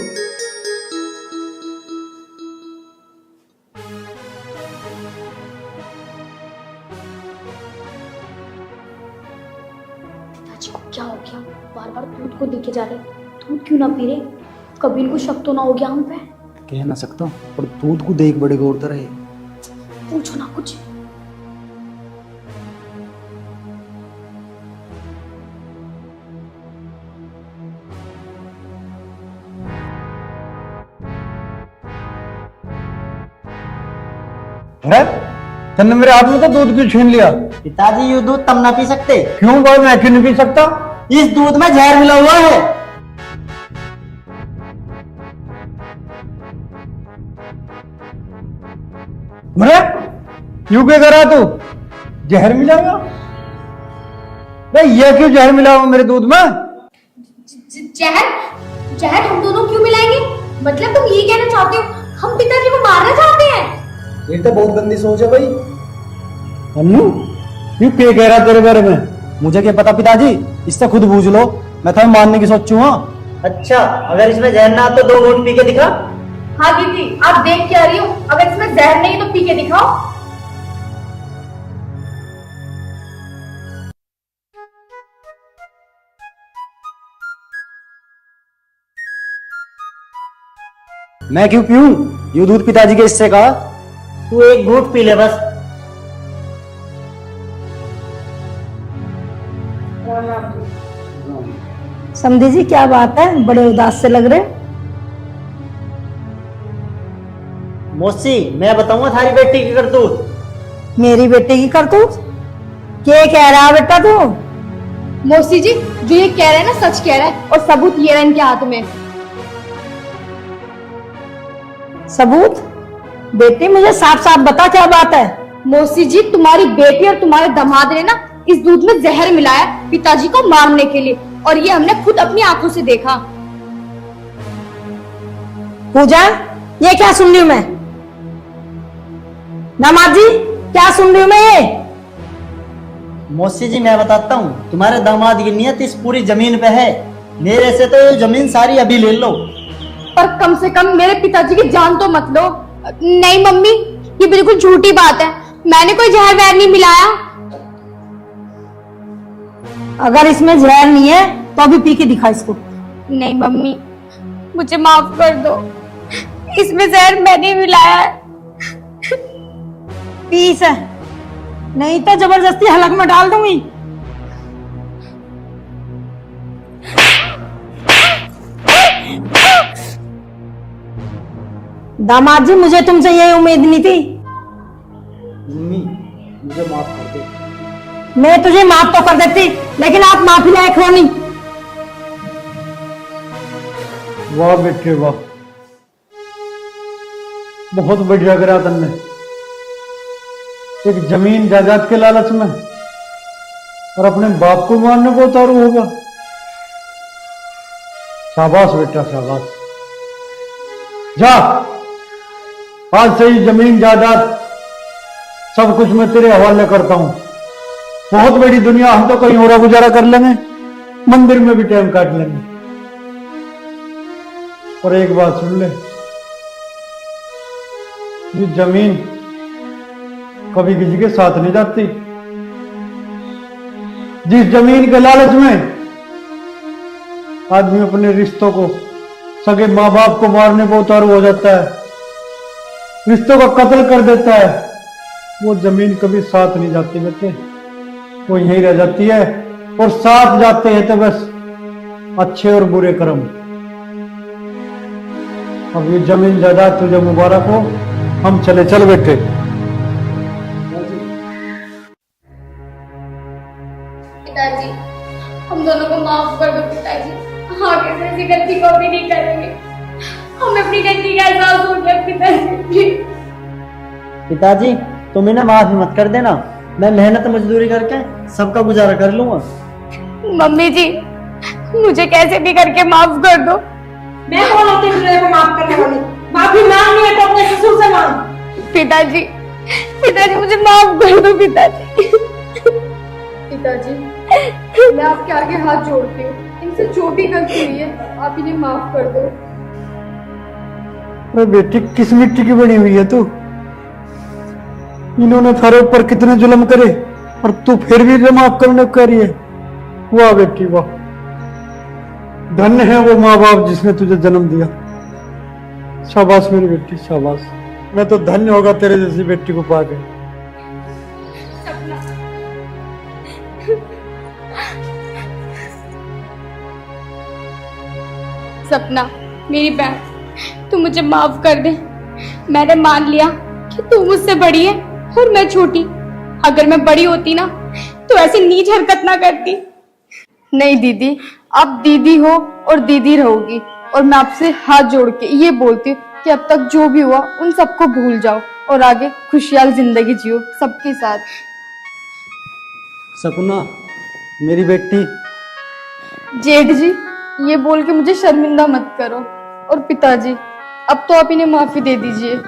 [SPEAKER 7] पिताजी को क्या हो गया? बार बार दूध को देखे जा रहे, दूध क्यों ना पी रहे? कभी इनको शक तो ना हो गया हम पे?
[SPEAKER 9] कह ना सकता, पर दूध को देख बड़े गौर से रहे।
[SPEAKER 7] पूछो ना कुछ।
[SPEAKER 8] अरे तन्ने मेरे हाथ में तो दूध क्यों छीन लिया?
[SPEAKER 2] पिताजी ये दूध तुम ना पी सकते।
[SPEAKER 8] क्यों भाई, मैं क्यों नहीं पी सकता?
[SPEAKER 2] इस दूध में जहर मिला हुआ है।
[SPEAKER 8] अरे यूं क्या कर रहा तू? जहर मिला हुआ? ये क्यों जहर मिला हुआ मेरे दूध में?
[SPEAKER 7] जहर? जहर हम दोनों क्यों मिलाएंगे? मतलब तुम ये कहना चाहते हो हम पिताजी को मारना चाहते हैं?
[SPEAKER 9] ये तो बहुत गंदी सोच है भाई।
[SPEAKER 8] अन्नू यू क्या कह रहा तेरे बारे में?
[SPEAKER 9] मुझे क्या पता पिताजी, इससे खुद बूझ लो, मैं तुम्हें मारने की सोचू। हाँ
[SPEAKER 2] अच्छा अगर इसमें जहर ना तो 2 घूंट पी के दिखा।
[SPEAKER 6] हाँ दीदी आप देख क्या रही हो? अगर इसमें जहर नहीं तो पी के दिखाओ।
[SPEAKER 9] मैं क्यों पीऊं? ये दूध पिताजी के हिस्से का।
[SPEAKER 2] तू 1 घूंट पी ले बस।
[SPEAKER 10] समझी जी क्या बात है, बड़े उदास से लग रहे।
[SPEAKER 2] मौसी मैं बताऊंगा थारी बेटी की करतूत।
[SPEAKER 10] मेरी बेटे की करतूत? क्या कह रहा है बेटा तू?
[SPEAKER 6] मौसी जी जो ये कह रहे हैं ना सच कह रहा है, और सबूत ये रहा इनके हाथ में।
[SPEAKER 10] सबूत? बेटी मुझे साफ साफ बता क्या बात है।
[SPEAKER 6] मौसी जी, तुम्हारी बेटी और तुम्हारे दामाद ने ना इस दूध में जहर मिलाया पिताजी को मारने के लिए, और ये हमने खुद अपनी आंखों से देखा।
[SPEAKER 10] पूजा, ये क्या सुन रही हूँ मैं? दामाद जी, क्या सुन रही हूँ मैं ये?
[SPEAKER 9] मौसी जी मैं बताता हूँ, तुम्हारे दामाद की नियत इस पूरी जमीन पे है। मेरे से तो ये जमीन सारी अभी ले लो।
[SPEAKER 6] पर कम से कम मेरे पिताजी की जान तो मत लो। नहीं मम्मी, ये बिल्कुल झूठी बात है, मैंने कोई जहर वहर नहीं मिलाया।
[SPEAKER 10] अगर इसमें जहर नहीं है तो अभी पी के दिखा इसको।
[SPEAKER 6] नहीं मम्मी, मुझे माफ कर दो, इसमें जहर मैंने मिलाया है।
[SPEAKER 10] पी इसे, नहीं तो जबरदस्ती हलक में डाल दूंगी। दामाद जी, मुझे तुमसे ये उम्मीद नहीं थी।
[SPEAKER 8] मम्मी मुझे माफ कर दो।
[SPEAKER 10] मैं तुझे माफ तो कर देती, लेकिन आप माफी लायक हो नहीं।
[SPEAKER 8] वाह बेटे वाह, बहुत बढ़िया करा तुमने। एक जमीन जायदाद के लालच में और अपने बाप को मारने को उतारू होगा। शाबाश बेटा शाबाश। जा, आज से ही जमीन जायदाद सब कुछ मैं तेरे हवाले करता हूं। बहुत बड़ी दुनिया, हम तो कहीं और गुजारा कर लेंगे, मंदिर में भी टाइम काट लेंगे। और एक बात सुन ले, ये जमीन कभी किसी के साथ नहीं जाती। जिस जमीन के लालच में आदमी अपने रिश्तों को, सगे माँ बाप को मारने को उतारू हो जाता है, रिश्तों का कत्ल कर देता है, वो जमीन कभी साथ नहीं जाती बेटे, वो यहीं रह जाती है। और साथ जाते हैं तो बस अच्छे और बुरे कर्म। अब ये जमीन जायदाद तुझे मुबारक हो, हम चले, चल बेटे।
[SPEAKER 6] पिताजी, हम दोनों को माफ कर दो पिताजी, आगे से ऐसी गलती को भी नहीं करेंगे। हमें अपनी गलती का एहसास हो गया पिताजी।
[SPEAKER 9] पिताजी तुम इन्हें माफी मत कर देना, मैं मेहनत मजदूरी करके सबका गुजारा कर लूंगा।
[SPEAKER 6] मम्मी जी, मुझे कैसे भी करके माफ कर दो।
[SPEAKER 10] मैं कौन होती हूँ तुझे माफ करने वाली? माफी मांगनी है तो अपने ससुर से मांग।
[SPEAKER 6] पिताजी, पिताजी मुझे माफ कर दो पिताजी। पिताजी, मैं आपके आगे हाथ जोड़ती हूँ, इनसे जो भी गलती हुई है आप इन्हें माफ कर दो।
[SPEAKER 8] अरे बेटी, किस मिट्टी की बनी हुई है तू? इन्होंने थारे ऊपर कितने जुल्म करे और तू फिर भी माफ करने को कह रही है। वाह बेटी वाह, धन्य है वो माँ बाप जिसने तुझे जन्म दिया। शाबाश मेरी बेटी शाबाश, मैं तो धन्य होगा तेरे जैसी बेटी को पाके।
[SPEAKER 6] सपना, मेरी बहन, तू मुझे माफ कर दे। मैंने मान लिया कि तू मुझसे बड़ी है और मैं छोटी। अगर मैं बड़ी होती ना तो ऐसी नीच हरकत ना करती। नहीं दीदी, आप दीदी हो और दीदी रहोगी, और मैं आपसे हाथ जोड़ के ये बोलती हूँ कि अब तक जो भी हुआ उन सबको भूल जाओ और आगे खुशहाल जिंदगी जियो सबके साथ।
[SPEAKER 9] सपना मेरी बेटी।
[SPEAKER 6] जेठ जी, ये बोल के मुझे शर्मिंदा मत करो। और पिताजी, अब तो आप इन्हें माफी दे दीजिए।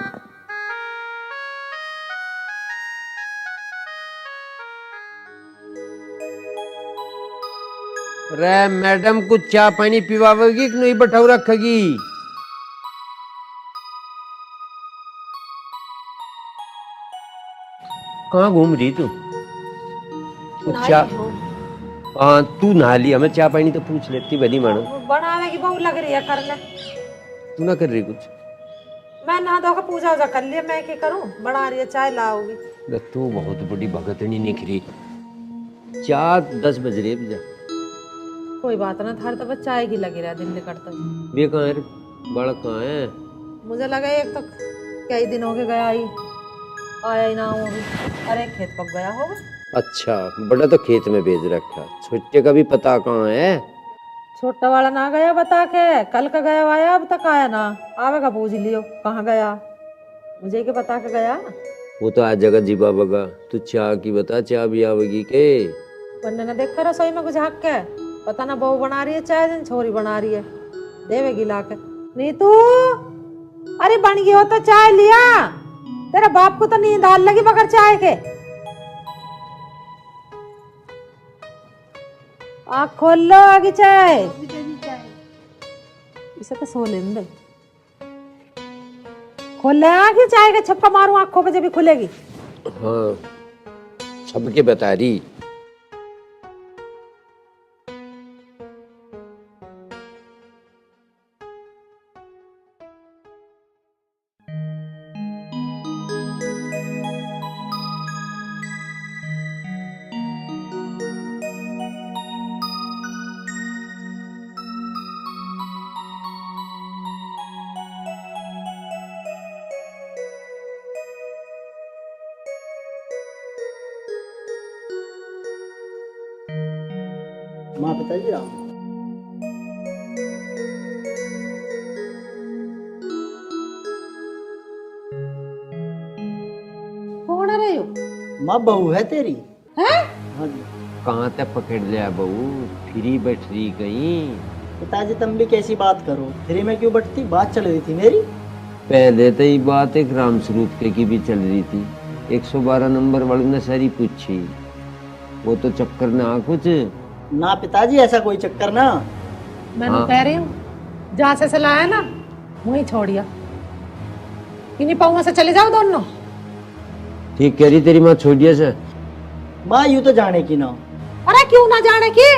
[SPEAKER 11] रे मैडम, कुछ चाय पानी पिवाओगी कि नहीं बैठाऊ रखेगी? कहाँ घूम रही तू? कुछ चाय? हाँ तू नहा लिया, मैं चाय पानी तो पूछ लेती भली मानो।
[SPEAKER 10] बनाने की बहुत लग रही है करने।
[SPEAKER 11] तू ना कर रही कुछ?
[SPEAKER 10] मैं नहा धोकर पूजा वूजा कर लिया, मैं क्या करूं? बना रही है चाय लाओगी।
[SPEAKER 11] तू बहुत बड़ी भगतनी निकली। 4:10 बज रहे जा।
[SPEAKER 10] कोई बात ना, थार तो चाय की लगी रहा दिन निकलता।
[SPEAKER 11] वे कहाँ है? बालक कहाँ है?
[SPEAKER 10] मुझे लगा एक तो कई दिन हो गए गया ही, आया ही ना हो। अरे खेत पक गया होगा।
[SPEAKER 11] अच्छा, बड़ा तो खेत में भेज रखा, छोटे का भी पता कहाँ है?
[SPEAKER 10] छोटा वाला ना गया बता के, कल का गया आया अब तक आया ना, आवेगा पूछ लियो कहाँ गया, मुझे के बता के गया।
[SPEAKER 11] वो तो आज जगह जीबा बगा, तू चाह की बता, चाह भी आवेगी के?
[SPEAKER 10] वरना ना देखा रसोई में कुछ हक के, पता ना बहू बना रही है चाय दिन छोरी बना रही है, देवेगी ला के। नीतू, अरे बन गई हो तो चाय लिया, तेरा बाप को तो नींद आने लगी बगैर चाय के। आँख खोल लो, आगे चाय। इसे तो सो लेने दे, खोल ले आगे चाय के, छप्पा मारू आँखों पे जब भी खुलेगी।
[SPEAKER 11] हाँ सबके बता रही।
[SPEAKER 9] माँ पिताजी राम।
[SPEAKER 10] कौन रहे हो?
[SPEAKER 9] माँ बहू है तेरी।
[SPEAKER 10] हैं?
[SPEAKER 9] हाँ जी।
[SPEAKER 11] कहाँ तक पकड़ लिया बहू, फ्री बैठ रही कहीं?
[SPEAKER 9] पिताजी तुम भी कैसी बात करो, फ्री में क्यों बैठती, बात चल रही थी मेरी।
[SPEAKER 11] पहले तो ये बात एक राम स्वरूप के की भी चल रही थी, 112 नंबर वाले ने सारी पूछी, वो तो चक्कर ना कुछ
[SPEAKER 9] ना पिताजी ऐसा कोई चक्कर ना।
[SPEAKER 10] मैं कह रही हूँ जहाँ से लाया ना वहीं छोड़िया, इन्हीं पाँव से चले जाओ दोनों।
[SPEAKER 11] ठीक कह रही तेरी माँ, छोड़िया से।
[SPEAKER 9] माँ यूं तो जाने की ना।
[SPEAKER 10] अरे क्यों ना जाने की,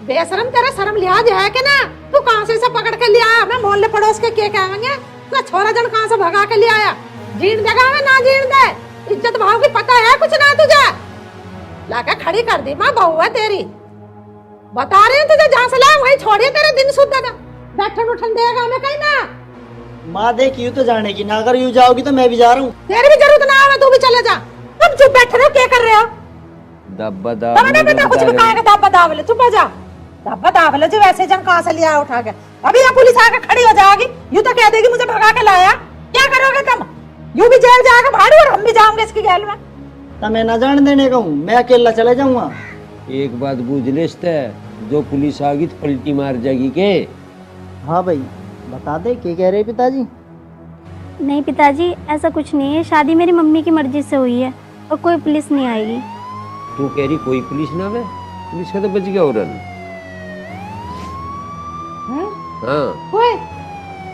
[SPEAKER 10] बेशरम, तेरा शर्म लिहाज है कि ना? तू कहाँ से पकड़ के लिया आया? मैं मोहल्ले पड़ोस के क्या कहेंगे, तू छोरा जन कहाँ से भगा के ले आया? जीण देगा मैं ना जीण दे, इज्जत भाव की पता है कुछ ना तुझे? लाके खड़ी कर दी, माँ बहू है तेरी, बता रही हूँ तुझे, जहाँ से लाया वहीं छोड़िए, तेरे दिन शुद्ध था, बैठन उठन देगा हमें कहीं ना।
[SPEAKER 9] माँ देख यूं तो जाने की ना, अगर यूं जाओगी तो मैं भी जा रहा हूँ।
[SPEAKER 10] तेरी भी जरूरत ना है, तू भी चले जा। तुम चुप बैठे रहो, क्या कर रहे हो?
[SPEAKER 11] दब्बा
[SPEAKER 10] कुछ भी कहेगा, दब्बा दावले, चुप हो जा। दब्बा दावले जो वैसे जन कहाँ से लिया उठा के, अभी यहाँ पुलिस आके खड़ी हो जाएगी, यूं तो कह देगी मुझे भगा के लाया। क्या करोगे तुम? यूं भी जेल जाएगा भाड़ू और हम भी जाएंगे इसकी गैल में।
[SPEAKER 9] तो मैं ना जाने देने का हूँ, मैं अकेला चले जाऊंगा।
[SPEAKER 11] एक बात बूझ लेते, जो पुलिस आ गई तो पलटी मार जाएगी के?
[SPEAKER 9] हाँ भाई बता दे, क्या कह रहे पिताजी?
[SPEAKER 7] नहीं पिताजी, ऐसा कुछ नहीं है, शादी मेरी मम्मी की मर्जी से हुई है और कोई पुलिस नहीं आएगी।
[SPEAKER 11] तू कह रही कोई पुलिस ना आवे? पुलिस का तो बच गया औरन। हाँ
[SPEAKER 10] ओए,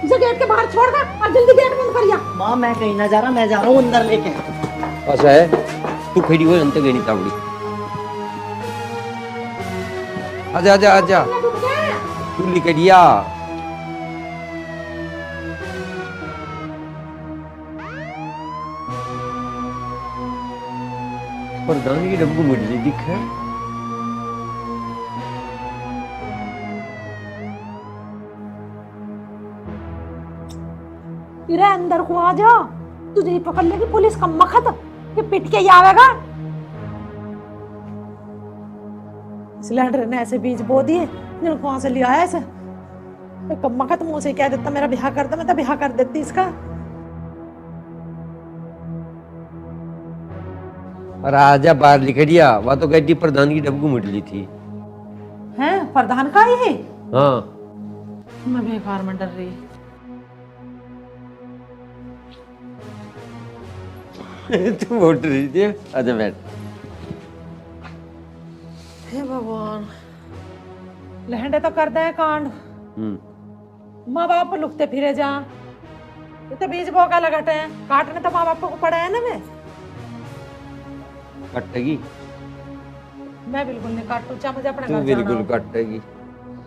[SPEAKER 10] इसे गेट के बाहर छोड़ कर और जल्दी गेट बंद करिया।
[SPEAKER 9] माँ मैं कहीं ना जा रहा, मैं जा रहा हूँ अंदर लेके।
[SPEAKER 11] ऐसा है, तू खड़ी हो अंत गई तावड़ी। आजा आजा आजा, तू लिखड़िया। प्रधान की डब्बू मिट दिख है।
[SPEAKER 10] इरे अंदर को आ जा, तुझे ही पकड़ लेगी पुलिस का मखत, ये पिट के ही आवेगा। सिलेंडर ने ऐसे बीज बो दिए, कहाँ से लिया है ऐसे? मखत मुंह से कह देता मेरा ब्याह कर दे, मैं तो ब्याह कर देती इसका।
[SPEAKER 11] और आजा बाहर लिखड़िया, वह तो गड्डी प्रधान की डब्बू मिट ली थी।
[SPEAKER 10] हैं प्रधान का ही?
[SPEAKER 11] हाँ
[SPEAKER 10] मैं बेकार में डर रही।
[SPEAKER 11] तू उठ रही थी, आजा बैठ।
[SPEAKER 10] हे भगवान, लहंडे तो कर दे कांड, माँ बाप लुकते फिरे जा, ये तो बीज बो का लगाते हैं, काटने तो माँ बाप को पड़े है ना। मैं
[SPEAKER 11] कटेगी?
[SPEAKER 10] मैं बिल्कुल नहीं काटू, चाहे मुझे अपने
[SPEAKER 11] तू
[SPEAKER 10] घर
[SPEAKER 11] बिल्कुल
[SPEAKER 10] जाना हो।
[SPEAKER 11] कटेगी।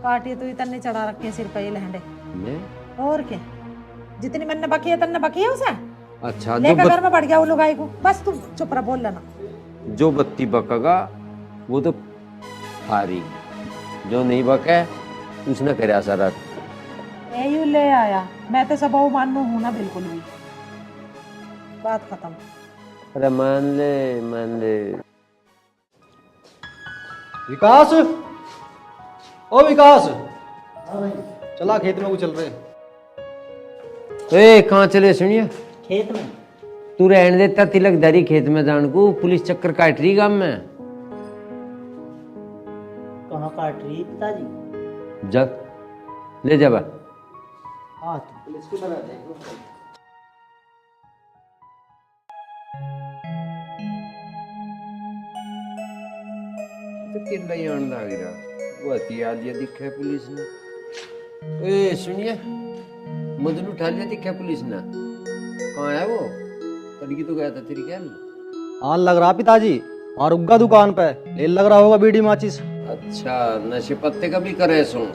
[SPEAKER 10] काटिए तो इतने चढ़ा रखे हैं सिर पे ये लहंडे,
[SPEAKER 11] मैं?
[SPEAKER 10] और क्या, जितनी मैंने बकी है तन्ने बकी है उसे।
[SPEAKER 11] अच्छा
[SPEAKER 10] लेकर घर में बढ़ गया वो लुगाई को, बस तू चुप रह, बोल लेना।
[SPEAKER 11] जो बत्ती बकेगा वो तो हारी, जो नहीं बके उसने करे सारा।
[SPEAKER 10] यू ले आया, मैं तो सब मानू हूं ना बिल्कुल भी, बात खत्म।
[SPEAKER 11] अरे मान ले।
[SPEAKER 9] विकास, ओ विकास, चला खेत में वो चल रहे।
[SPEAKER 11] ए कहाँ चले सुनिए?
[SPEAKER 9] खेत में।
[SPEAKER 11] तू रहने देता तिलकदारी खेत में जान को, पुलिस चक्कर काट रही गांव में।
[SPEAKER 9] कहाँ काट रही पिताजी?
[SPEAKER 11] जा ले जा बा।
[SPEAKER 9] हाँ पुलिस को बना देंगे।
[SPEAKER 11] तो किला ही आने लग रहा, वो हथियार लिया दिखा है पुलिस ने। ए सुनिए, मदन उठा लिया दिखा पुलिस ने। कहाँ है वो? तड़की तो गया था तेरी क्या?
[SPEAKER 9] हाँ लग रहा पिताजी, वहाँ रुक गया दुकान पे, ले लग रहा होगा बीड़ी माचिस।
[SPEAKER 11] अच्छा नशे पत्ते का भी करे सो?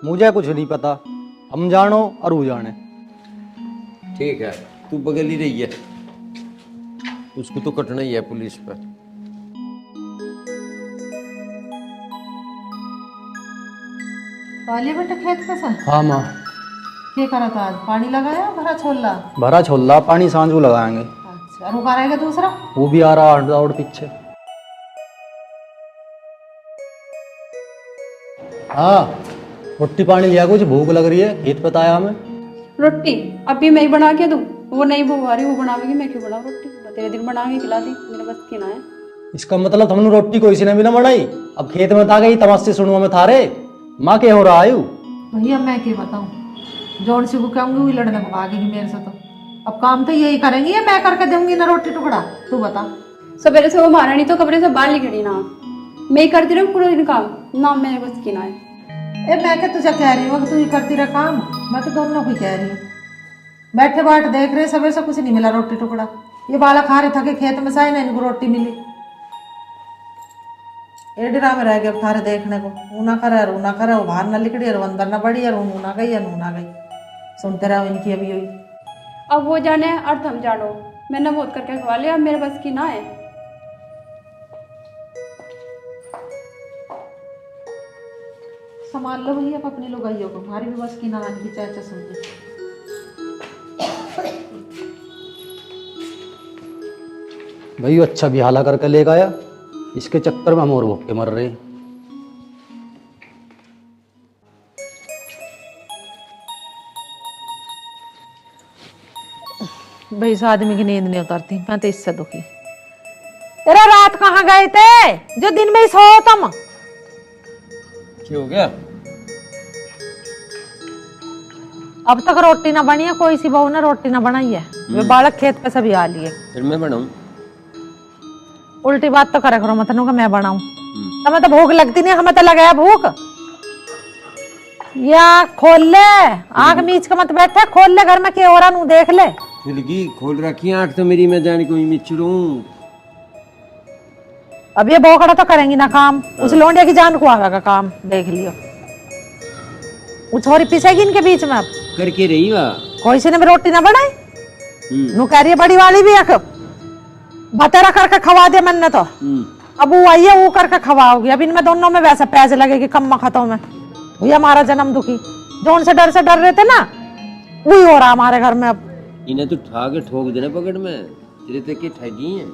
[SPEAKER 9] मुझे कुछ नहीं पता, हम जानो और वो जाने।
[SPEAKER 11] ठीक है तू बगल ही रही है, उसको तो कटना ही है पुलिस पर।
[SPEAKER 10] पाले बेटा खेत पे सा
[SPEAKER 9] हाँ माँ।
[SPEAKER 10] क्या करा था आज? पानी लगाया भरा छोला?
[SPEAKER 9] भरा छोला पानी सांझ को लगाएंगे।
[SPEAKER 10] अच्छा, रुका रहेगा दूसरा?
[SPEAKER 9] वो भी आ रहा और पीछे। हाँ रोटी पानी लिया, कुछ भूख लग रही है, खेत पे आया हमें।
[SPEAKER 6] रोटी अभी मैं ही बना के दूं? वो नहीं बुआ रही, वो बनावेगी, मैं क्यों बनाऊं रोटी? तेरे दिन बना के खिला दी, मेरे बस की ना है।
[SPEAKER 9] इसका मतलब हमने रोटी कोई सी ने भी ना बनाई, अब खेत में आ गई तमाशे सुनवा में थारे। माँ के हो रहा आयु?
[SPEAKER 10] भैया मैं क्या बताऊं, जौन सी को कहूंगी वही लड़ने को भागेगी मेरे से। तो अब काम तो यही करेंगी या मैं करके दूंगी ना रोटी टुकड़ा? तू बता।
[SPEAKER 6] सवेरे से वो महारानी तो कमरे से बाहर निकली ना, मैं ही करती रहूं पूरा दिन काम ना, मेरे बस की ना है।
[SPEAKER 10] ए मैं क्या तुझे कह रही हूँ कि तू ही करती रह काम? मैं तो दोनों को कह रही हूँ। बैठे बाट देख रहे, सवेरे से कुछ नहीं मिला रोटी टुकड़ा। ये बालक खा रहे थके खेत में साई ना इनको रोटी मिली। एडरा में रह गए थारे देखने को, ऊना करे और ऊना करे, वो बाहर ना लिकड़ी और अंदर ना बड़ी और ऊना गई या नूना गई। सुनते रहो इनकी अभी हुई।
[SPEAKER 6] अब वो जाने अर्थ हम जानो, मैंने बहुत करके खवा लिया, मेरे बस की ना है।
[SPEAKER 10] संभाल लो भैया अपनी लुगाइयों को, हमारी भी बस की ना की चाचा सुन ली।
[SPEAKER 9] भाई अच्छा भी हाला करके ले गया, इसके चक्कर में हम और भूख के मर रहे।
[SPEAKER 10] भाई इस आदमी की नींद नहीं उतरती, मैं तो इससे दुखी। अरे रात कहाँ गए थे जो दिन में ही सो तुम?
[SPEAKER 11] क्या हो गया?
[SPEAKER 10] अब तक रोटी ना बनी है, कोई सी बहू ने रोटी ना बनाई है। वे बालक खेत पे सभी आ लिए।
[SPEAKER 11] फिर मैं बनाऊं?
[SPEAKER 10] उल्टी बात तो करे करो मत नो कि मैं बनाऊं। हमें तो भूख लगती नहीं, हमें तो लगाया भूख। या खोल ले आंख मीच के मत बैठे, खोल ले घर में क्या हो रहा नू देख ले।
[SPEAKER 11] खिलगी खोल रखी आंख तो मेरी, मैं जाने कोई मिचड़ू।
[SPEAKER 10] अब ये बोकड़ा तो करेंगी ना काम, उस लोंडिया की जान को आगा का काम देख लियो। वो छोरी पिसेगी इनके बीच में। अब
[SPEAKER 11] करके रही वा
[SPEAKER 10] कोई सी ने भी रोटी ना बनाई। नू कह रही है बड़ी वाली भी अख बतेरा करके खवा दे मैंने तो। अब वो आई है वो करके खवाओगी। अब इनमें दोनों में वैसे पैसे लगेगी कम मखतों में। वही हमारा जन्म दुखी, जो उनसे डर रहे थे ना, वही हो रहा हमारे घर में। अब
[SPEAKER 11] इन्हें तो ठा के ठोक देना पकड़ में, तेरे तक की ठगी है।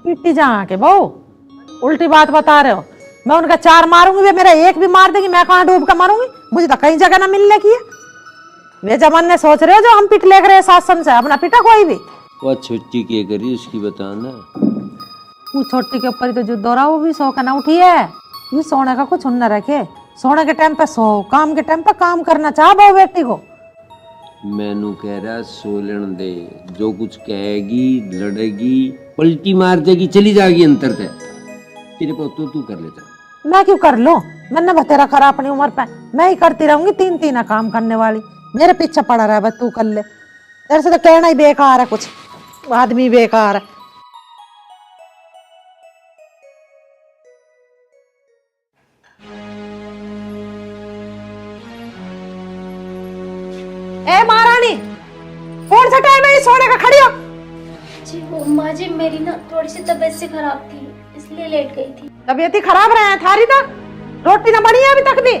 [SPEAKER 10] पिट्टी जहाँ के बहू उल्टी बात बता रहे हो। मैं उनका 4 मारूंगी, वे मेरा 1 भी मार देगी, मैं कहाँ डूब कर मारूंगी? मुझे तो कहीं जगह ना मिलने की है। वे जमाने सोच रहे हो जो हम पिट ले रहे शासन से, अपना पिटा कोई भी।
[SPEAKER 11] वो छोटी के करी उसकी बताना।
[SPEAKER 10] वो छोटी के ऊपर ही तो जो दौरा, वो भी सो का ना उठी है। ये सोने का कुछ न रखे, सोने के टाइम पे सो, काम के टाइम पे काम करना चाह बहु बेटी को।
[SPEAKER 11] मैनू कह रहा सोलन दे, जो कुछ कहेगी लड़ेगी पलटी मार देगी चली जाएगी अंतर ते। तेरे को तो तू कर लेता।
[SPEAKER 10] मैं क्यों कर लूं? मैंने बतेरा करा अपनी उम्र पे, मैं ही करती रहूंगी 3 काम करने वाली। मेरे पीछे पड़ा रहा, बस तू कर ले। तेरे से तो कहना ही बेकार है, कुछ आदमी बेकार है। ए महारानी, कौन सा टाइम है सोने का? खड़ी हो।
[SPEAKER 7] जी वो माँ जी मेरी ना थोड़ी सी तबीयत से खराब थी, इसलिए लेट गई थी।
[SPEAKER 10] तबीयत ही खराब रहे हैं थारी तो? रोटी ना बनी है अभी तक भी?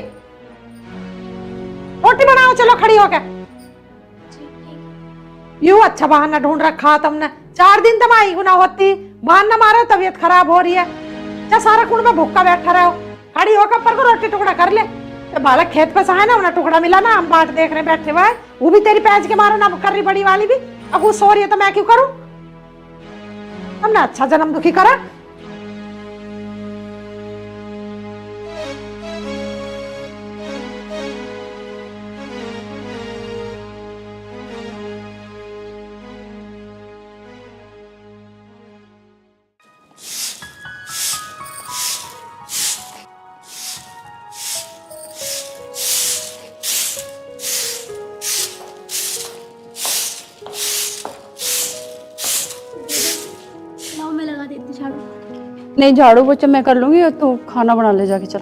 [SPEAKER 10] रोटी बनाओ चलो खड़ी होके। यूं अच्छा बहाना ढूंढ रखा तुमने। 4 दिन तुम आई गुना होती, बहाना मारो तबीयत खराब हो रही है। क्या सारा कुंड में भूखा बैठा रहो? खड़ी होकर पर को रोटी टुकड़ा कर ले। तो बालक खेत पे से है ना, उन्हें टुकड़ा मिला ना, हम बाट देख रहे बैठे हुए, वो भी तेरी पैज के मारो ना कर रही बड़ी वाली भी। अब वो सो रही है तो मैं क्यों करूं? हमने अच्छा जन्म दुखी करा।
[SPEAKER 7] लाओ मैं लगा देती झाड़ू।
[SPEAKER 6] नहीं, झाड़ू पोछा मैं कर लूंगी और तू खाना बना ले जाके। चल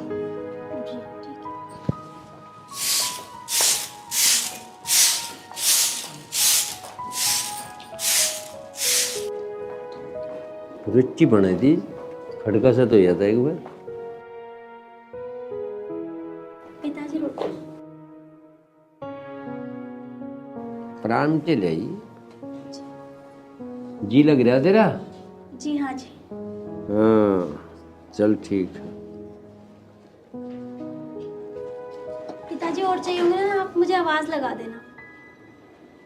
[SPEAKER 11] रुचि बनाई थी, खड़का सा तो जाता एक बार।
[SPEAKER 7] पिताजी रोटी।
[SPEAKER 11] प्राण के ले आई। जी लग रहा तेरा?
[SPEAKER 7] जी हाँ जी।
[SPEAKER 11] हाँ चल ठीक है।
[SPEAKER 7] पिताजी और चाहिए होंगे ना, आप मुझे आवाज लगा देना।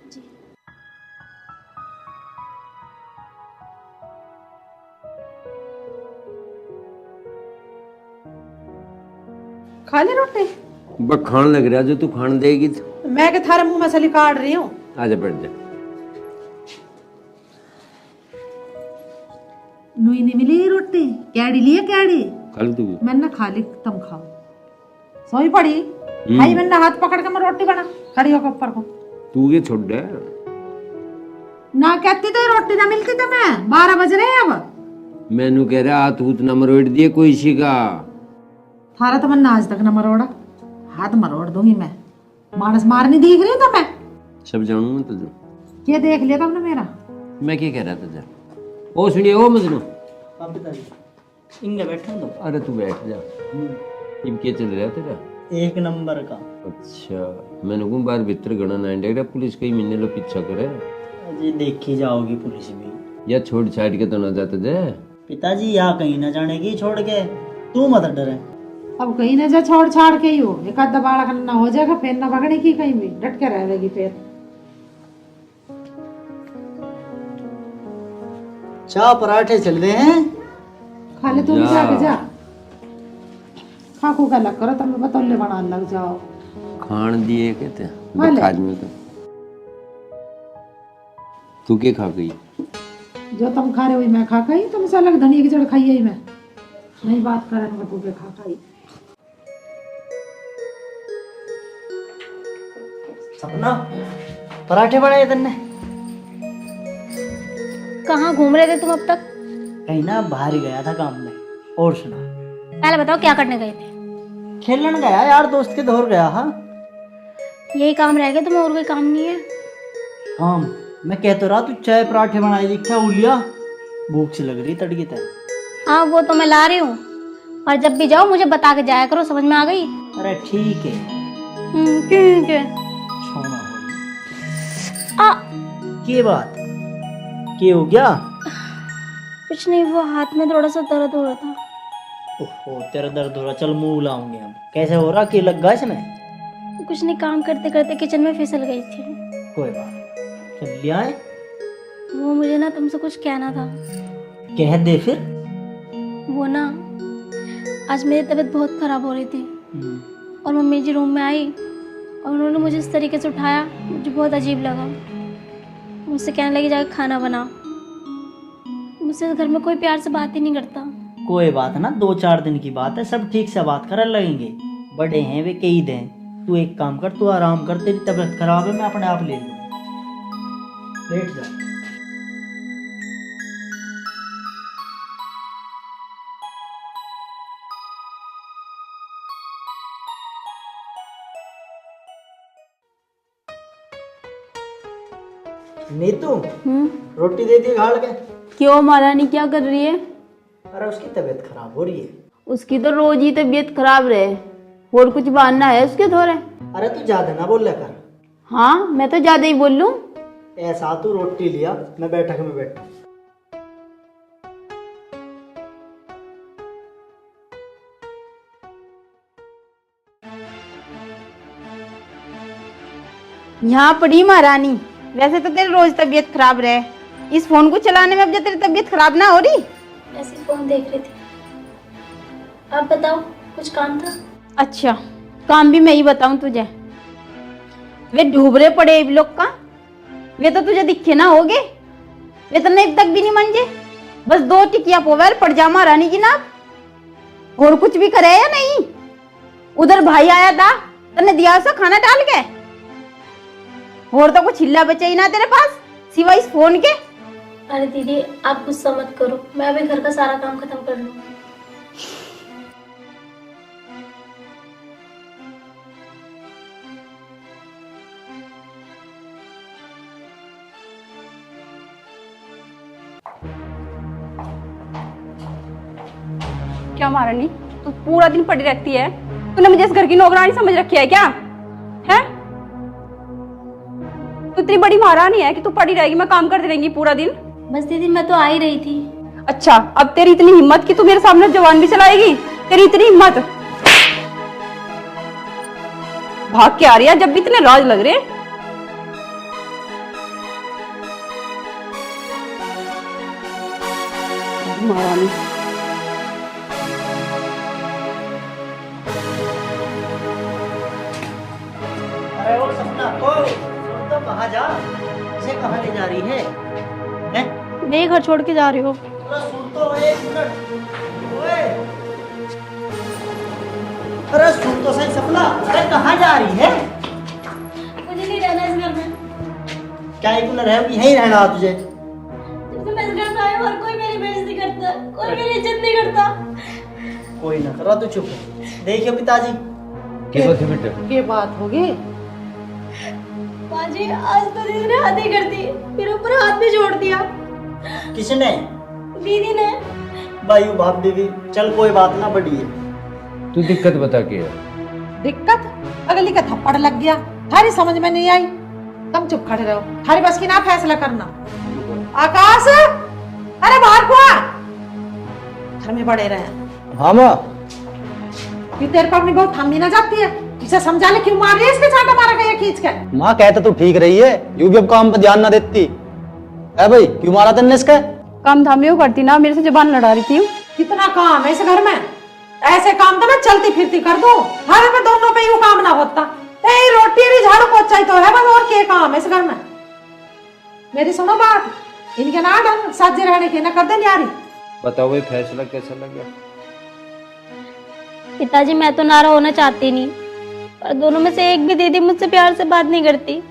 [SPEAKER 7] जी।
[SPEAKER 10] खा ले रोटी।
[SPEAKER 11] बस खान लग रहा जो तू खान देगी तो।
[SPEAKER 10] मैं के थारे मुंह में से काट रही हूँ।
[SPEAKER 11] आजा बैठ जा।
[SPEAKER 10] नुई नहीं मिली रोटी, कैडी लिए कैडी।
[SPEAKER 11] कल तू
[SPEAKER 10] मैंने खा ली, तुम खाओ। सोई पड़ी भाई, मैंने हाथ पकड़ के मैं रोटी बना खड़ी होकर ऊपर को।
[SPEAKER 11] तू ये छोड़ दे
[SPEAKER 10] ना कहती तो रोटी ना मिलती तो मैं 12 बज रहे हैं अब।
[SPEAKER 11] मैनू कह रहा हाथ हूथ न मरोड़ दिए कोई सी का।
[SPEAKER 10] थारा तो मैंने आज तक न मरोड़ा, हाथ मरोड़ दूंगी मैं। मानस मारनी दिख रही तो मैं
[SPEAKER 11] सब जानू मैं तुझे।
[SPEAKER 10] ये देख लिया तुमने मेरा।
[SPEAKER 11] मैं क्या कह रहा था जरा, ओ सुनिए ओ मजनू।
[SPEAKER 9] हाँ पिताजी, इंगे बैठो तो।
[SPEAKER 11] अरे तू बैठ जा। इब क्या चल रहा तेरा?
[SPEAKER 9] एक नंबर का।
[SPEAKER 11] अच्छा मैंने को बार भीतर गणा ना इंडिया पुलिस कई महीने लो पीछा करे।
[SPEAKER 9] जी देखी जाओगी पुलिस भी।
[SPEAKER 11] या छोड़ छाड़ के तो ना जाते जे।
[SPEAKER 9] पिताजी यहाँ कहीं ना जानेगी छोड़ के, तू मत डरे।
[SPEAKER 10] अब कहीं ना जा छोड़ छाड़ के ही हो, एक आधा बालक ना हो जाएगा फिर ना भगने की कहीं भी, डट के रहेगी फिर।
[SPEAKER 9] चाह पराठे चल रहे हैं,
[SPEAKER 10] खा ले तू भी जाके जा। खाकू का लग करो, तुम बतौले बना लग जाओ।
[SPEAKER 11] खान दिए कहते
[SPEAKER 10] खा ले।
[SPEAKER 11] आज में तो तू क्या खा गई?
[SPEAKER 10] जो तुम खा रहे हो वही मैं खा खाई, तुम से अलग धनिया की जड़ खाई है मैं नहीं बात कर रहे तू के खा खाई।
[SPEAKER 9] सपना पराठे बनाए तन्ने?
[SPEAKER 7] कहाँ घूम रहे थे तुम अब तक?
[SPEAKER 9] कहीं ना बाहर ही गया था काम में। और सुना,
[SPEAKER 7] पहले बताओ क्या करने गए थे?
[SPEAKER 9] खेलने गया यार, दोस्त के दौर गया। हाँ
[SPEAKER 7] यही काम रह गया, तुम्हें और कोई काम नहीं है?
[SPEAKER 9] काम मैं कह तो रहा, तू चाय पराठे बनाए दिखा उलिया, भूख से लग रही तड़की तय।
[SPEAKER 7] हाँ वो तो मैं ला रही हूँ, पर जब भी जाओ मुझे बता के जाया करो, समझ में आ गई?
[SPEAKER 9] अरे ठीक है।
[SPEAKER 7] ठीक है।
[SPEAKER 9] सोना हो के बात के हो गया?
[SPEAKER 7] कुछ नहीं, वो हाथ में थोड़ा सा दर्द हो रहा था।
[SPEAKER 9] ओहो तेरा दर्द हो रहा, चल मुंह लाऊंगे हम। कैसे हो रहा, के लग गया इसमें?
[SPEAKER 7] कुछ नहीं, काम करते करते किचन में फिसल गई थी।
[SPEAKER 9] कोई बात, चल ले आए।
[SPEAKER 7] वो मुझे ना तुमसे कुछ कहना था।
[SPEAKER 9] कह दे फिर।
[SPEAKER 7] वो ना आज मेरी तबीयत बहुत खराब हो रही थी और मम्मी जी रूम में आई और उन्होंने मुझे इस तरीके से उठाया, मुझे बहुत अजीब लगा। मुझसे कहने लगी जाकर खाना बना। मुझसे घर में कोई प्यार से बात ही नहीं करता।
[SPEAKER 9] कोई बात ना, 2-4 दिन की बात है, सब ठीक से बात कर लगेंगे। बड़े हैं वे, कई दें। तू एक काम कर, तू आराम कर, तेरी तबीयत खराब है, मैं अपने आप ले लूँगा। लेट जा। नीतू रोटी दे दी घाल के।
[SPEAKER 6] क्यों महारानी, क्या कर रही है?
[SPEAKER 9] अरे उसकी तबीयत खराब हो रही है।
[SPEAKER 6] उसकी तो रोज ही तबीयत खराब रहे, और कुछ बहाना है उसके थोड़े?
[SPEAKER 9] अरे तू ज्यादा ना बोल कर।
[SPEAKER 6] हाँ मैं तो ज्यादा ही बोल लूं।
[SPEAKER 9] ऐसा तू रोटी लिया, मैं बैठक में बैठा।
[SPEAKER 4] यहाँ पड़ी महारानी। वैसे तो तेरी रोज तबीयत खराब रहे, इस फोन को चलाने में अब जब तेरी तबीयत खराब ना हो रही।
[SPEAKER 7] ऐसे फोन देख रही थी। आप बताओ, कुछ काम था?
[SPEAKER 4] अच्छा, काम भी मैं ही बताऊं तुझे। वे ढूबरे पड़े लोग का, वे तो तुझे दिखे ना होगे, वे तो नहीं तक भी नहीं मंजे। बस 2 टिकिया पोवर पड़ जा महारानी की ना, और कुछ भी करे या नहीं। उधर भाई आया था, तने दिया उसका खाना डाल के, और तो कुछ हिल्ला बचा ही ना तेरे पास सिवाय इस फोन के।
[SPEAKER 7] अरे दीदी, आप गुस्सा मत करो, मैं अभी घर का सारा काम खत्म कर लूँ।
[SPEAKER 4] क्या महारानी, तू पूरा दिन पड़ी रहती है? तूने मुझे इस घर की नौकरानी समझ रखी है क्या? है तू इतनी बड़ी महारानी है कि तू पड़ी रहेगी, मैं काम करती रहेंगी पूरा दिन?
[SPEAKER 7] बस दीदी, मैं तो आ ही रही थी।
[SPEAKER 4] अच्छा, अब तेरी इतनी हिम्मत कि तू मेरे सामने जवान भी चलाएगी? तेरी इतनी हिम्मत, भाग के आ रही है जब भी इतने लाज लग रहे। महारानी
[SPEAKER 2] अरे वो सपना तो कहाँ जा, इसे कहाँ ले जा रही है? हैं?
[SPEAKER 7] मैं घर छोड़ के जा रही हूँ।
[SPEAKER 2] थोड़ा सुन तो, 1 मिनट। ओए, अरे सुन तो सही सपना, अरे कहाँ जा रही है?
[SPEAKER 7] मुझे नहीं रहना इस घर में।
[SPEAKER 2] क्या एक मिनट रह, यहीं रहना तुझे?
[SPEAKER 7] जब से मैं इस घर में आई हूँ, और कोई मेरी बेइज्जती करता, कोई मेरी इज्जत नहीं करता।
[SPEAKER 2] कोई ना करा, तू चुप है। देखियो पिताजी,
[SPEAKER 10] ये बात होगी।
[SPEAKER 7] माँ जी, आज तो दीदी ने हद ही कर दी, मेरे ऊपर हाथ भी जोड़ दिया।
[SPEAKER 2] किसने?
[SPEAKER 7] दीदी ने।
[SPEAKER 2] भाई बाप बीवी, चल कोई बात ना, बड़ी है।
[SPEAKER 11] तू दिक्कत बता के।
[SPEAKER 10] दिक्कत? अगली का थप्पड़ लग गया, थारी समझ में नहीं आई। तुम चुप खड़े रहो, थारी बस की ना फैसला करना। आकाश, अरे बाहर को आ, घर में बड़े रहे।
[SPEAKER 8] हाँ माँ।
[SPEAKER 10] ये तेरे पर अपनी बहुत थमी ना जाती है, इसे समझा ले, क्यों मार रही है इसके चांटा मारा गया खींच के?
[SPEAKER 8] माँ कहते तो ठीक रही है, यूं भी अब काम पर ध्यान ना देती है। भाई क्यों मारा तेने इसका?
[SPEAKER 4] काम धाम यूं करती ना, मेरे से जुबान लड़ा रही थी।
[SPEAKER 10] कितना काम है इस घर में, ऐसे काम तो मैं चलती फिरती कर दूं, हर में दोनों पे यूं काम ना होता। ए रोटी भी झाड़ू पोछा ही तो है बस, और क्या काम है इस घर में? मेरी सुनो बात, इनके ना डन साजे रहने के ना कर दे न्यारी।
[SPEAKER 11] बताओ ये फैसला कैसा लगा?
[SPEAKER 7] पिताजी, मैं तो नारा होना चाहती नहीं, पर दोनों में से एक भी दीदी मुझसे प्यार से बात नहीं करती।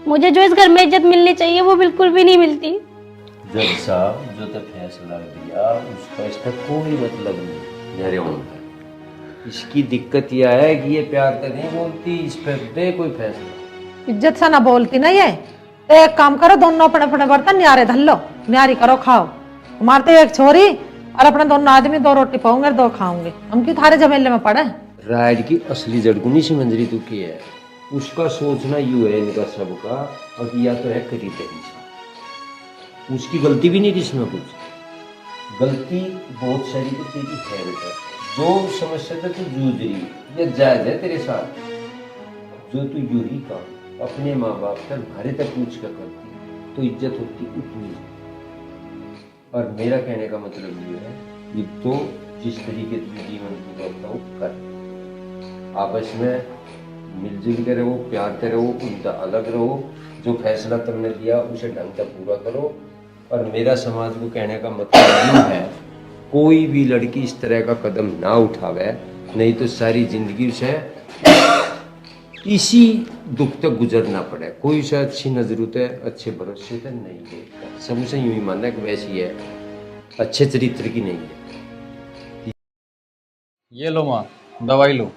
[SPEAKER 7] मुझे जो इस घर में इज्जत मिलनी चाहिए वो बिल्कुल भी नहीं मिलती।
[SPEAKER 11] जज साहब जो तो फैसला दिया उसका इसका कोई मतलब नहीं। मेरे होता इसकी दिक्कत यह है कि ये प्यार तक नहीं बोलती, इस पर दे कोई फैसला।
[SPEAKER 10] इज्जत से ना बोलती ना ये। एक काम करो, दोनों अपने अपने बर्तन न्यारे धल लो, न्यारी करो, खाओ। हमारे तो एक छोरी और अपने दोनों आदमी 2 रोटी पाऊंगे, 2 खाऊंगे। हम क्यों थारे झमेले में पड़े?
[SPEAKER 11] राइड की असली जड़ को नहीं समझ रही तू की है, उसका सोचना यूं है इनका सबका, और या तो है खरीदारी से। उसकी गलती भी नहीं थी इसमें, कुछ गलती बहुत सारी तो तेरी है बेटा। जो समस्या से तू जूझ रही है जायज है तेरे साथ, जो तू यूं ही काम अपने माँ बाप से भारे तक पूछ कर करती तो इज्जत होती उतनी। और मेरा कहने का मतलब ये है कि तो जिस तरीके से जीवन को करता हो कर, आपस में मिलजुल के रहो, प्यार से रहो, उनका अलग रहो। जो फैसला तुमने लिया उसे ढंग से पूरा करो। और मेरा समाज को कहने का मतलब ये है, कोई भी लड़की इस तरह का कदम ना उठावे, नहीं तो सारी जिंदगी उसे इसी दुख तक गुजरना पड़े। कोई उसे अच्छी नजरों से, अच्छे भरोसे से नहीं देखता, सब उसे यूं ही मानना कि वैसी है, अच्छे चरित्र की नहीं है।
[SPEAKER 12] ये लो माँ, दवाई लो।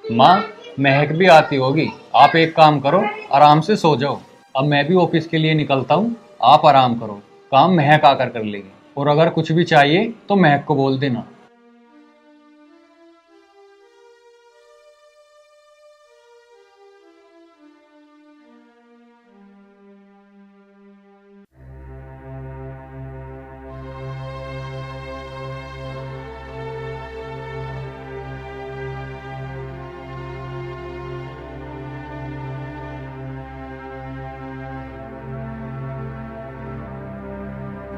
[SPEAKER 12] माँ, महक भी आती होगी, आप एक काम करो, आराम से सो जाओ। अब मैं भी ऑफिस के लिए निकलता हूँ, आप आराम करो, काम महक आकर कर लेगी। और अगर कुछ भी चाहिए तो महक को बोल देना।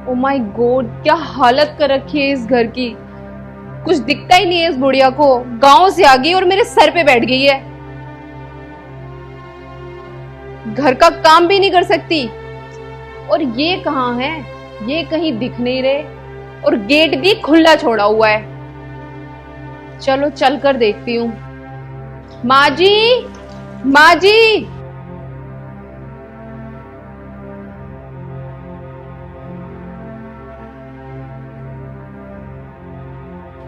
[SPEAKER 4] ओ माय गॉड, क्या हालत कर रखी है इस घर की। कुछ दिखता ही नहीं है इस बुढ़िया को। गांव से आ गई और मेरे सर पे बैठ गई है। घर का काम भी नहीं कर सकती। और ये कहाँ है? ये कहीं दिख नहीं रहे और गेट भी खुला छोड़ा हुआ है। चलो चल कर देखती हूँ। माँ जी, माँ जी।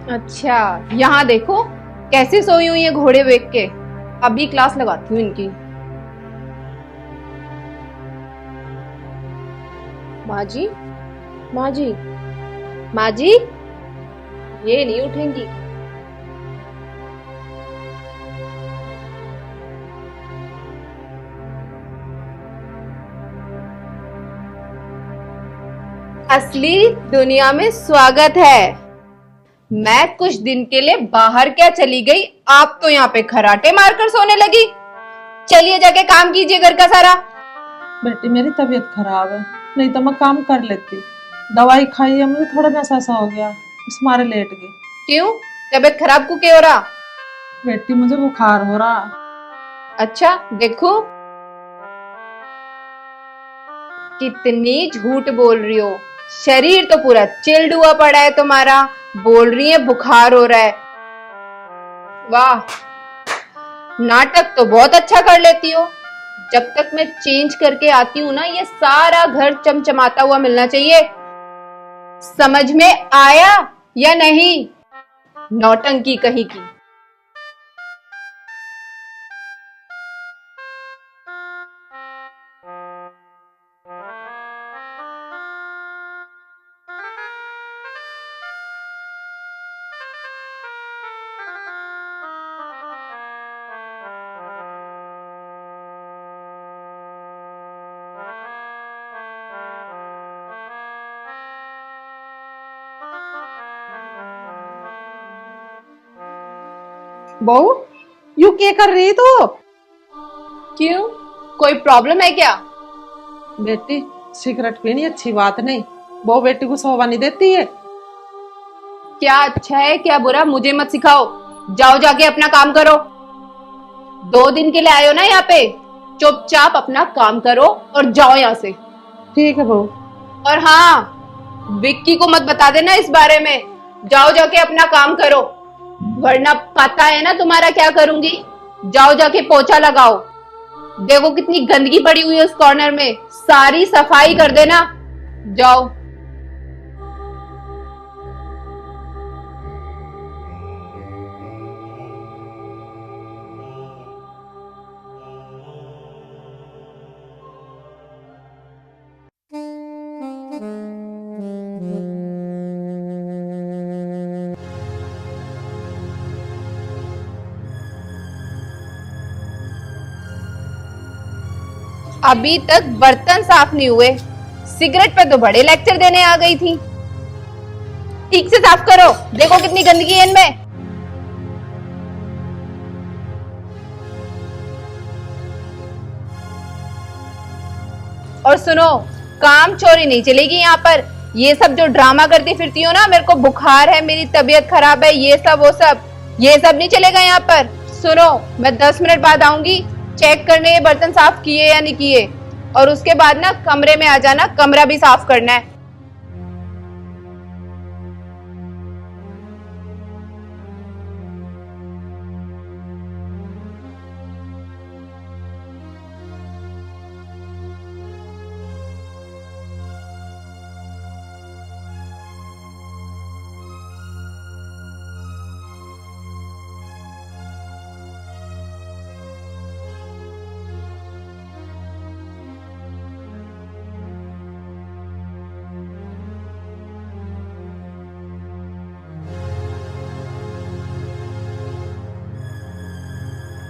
[SPEAKER 4] अच्छा, यहाँ देखो कैसे सोई हुई है घोड़े बेच के। अभी क्लास लगाती हूँ इनकी। माँ जी, माँ जी, माँ जी, ये नहीं उठेंगी। असली दुनिया में स्वागत है। मैं कुछ दिन के लिए बाहर क्या चली गई, आप तो यहाँ पे खराटे मारकर सोने लगी। चलिए जाके काम कीजिए घर का सारा।
[SPEAKER 13] बेटी मेरी तबीयत खराब है, नहीं तो मैं काम कर लेती। दवाई खाई है, मुझे थोड़ा नशा सा हो गया, इस मारे लेट गई।
[SPEAKER 4] क्यों? तबीयत खराब को क्या हो रहा?
[SPEAKER 13] बेटी मुझे बुखार हो रहा।
[SPEAKER 4] अच्छा देखो कितनी झूठ बोल रही हो। शरीर तो पूरा चिल्ड हुआ पड़ा है तुम्हारा, बोल रही है बुखार हो रहा है। वाह, नाटक तो बहुत अच्छा कर लेती हो। जब तक मैं चेंज करके आती हूँ ना, ये सारा घर चमचमाता हुआ मिलना चाहिए। समझ में आया या नहीं? नौटंकी कहीं की।
[SPEAKER 10] बहू, यू क्या कर रही तू?
[SPEAKER 4] क्यों, कोई प्रॉब्लम है क्या?
[SPEAKER 13] बेटी सिगरेट पीनी अच्छी बात नहीं, वो बेटी को शोभा नहीं देती है।
[SPEAKER 4] क्या अच्छा है क्या बुरा मुझे मत सिखाओ। जाओ जाके अपना काम करो। 2 दिन के लिए आए हो ना यहाँ पे, चुपचाप अपना काम करो और जाओ यहाँ से।
[SPEAKER 13] ठीक है बहू।
[SPEAKER 4] और हाँ, विक्की को मत बता देना इस बारे में। जाओ जाके अपना काम करो, वरना पता है ना तुम्हारा क्या करूंगी। जाओ जाके पोछा लगाओ। देखो कितनी गंदगी पड़ी हुई है उस कॉर्नर में, सारी सफाई कर देना। जाओ। अभी तक बर्तन साफ नहीं हुए, सिगरेट पे तो बड़े लेक्चर देने आ गई थी। ठीक से साफ करो, देखो कितनी गंदगी है इनमें। और सुनो, काम चोरी नहीं चलेगी यहाँ पर। ये सब जो ड्रामा करती फिरती हो ना, मेरे को बुखार है, मेरी तबीयत खराब है, ये सब वो सब, ये सब नहीं चलेगा यहाँ पर। सुनो, मैं 10 मिनट बाद आऊंगी चेक करने ये बर्तन साफ किए या नहीं किए, और उसके बाद ना कमरे में आ जाना, कमरा भी साफ करना है।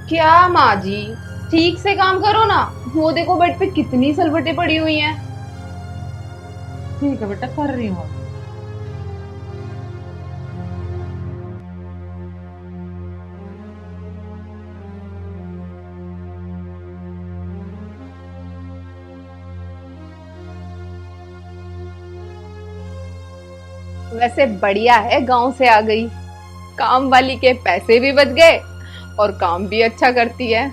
[SPEAKER 4] क्या माँ जी, ठीक से काम करो ना। वो देखो बेड पे कितनी सलवटें पड़ी हुई हैं।
[SPEAKER 13] ठीक है बेटा, कर रही हूँ।
[SPEAKER 4] वैसे बढ़िया है, गांव से आ गई, काम वाली के पैसे भी बच गए और काम भी अच्छा करती है।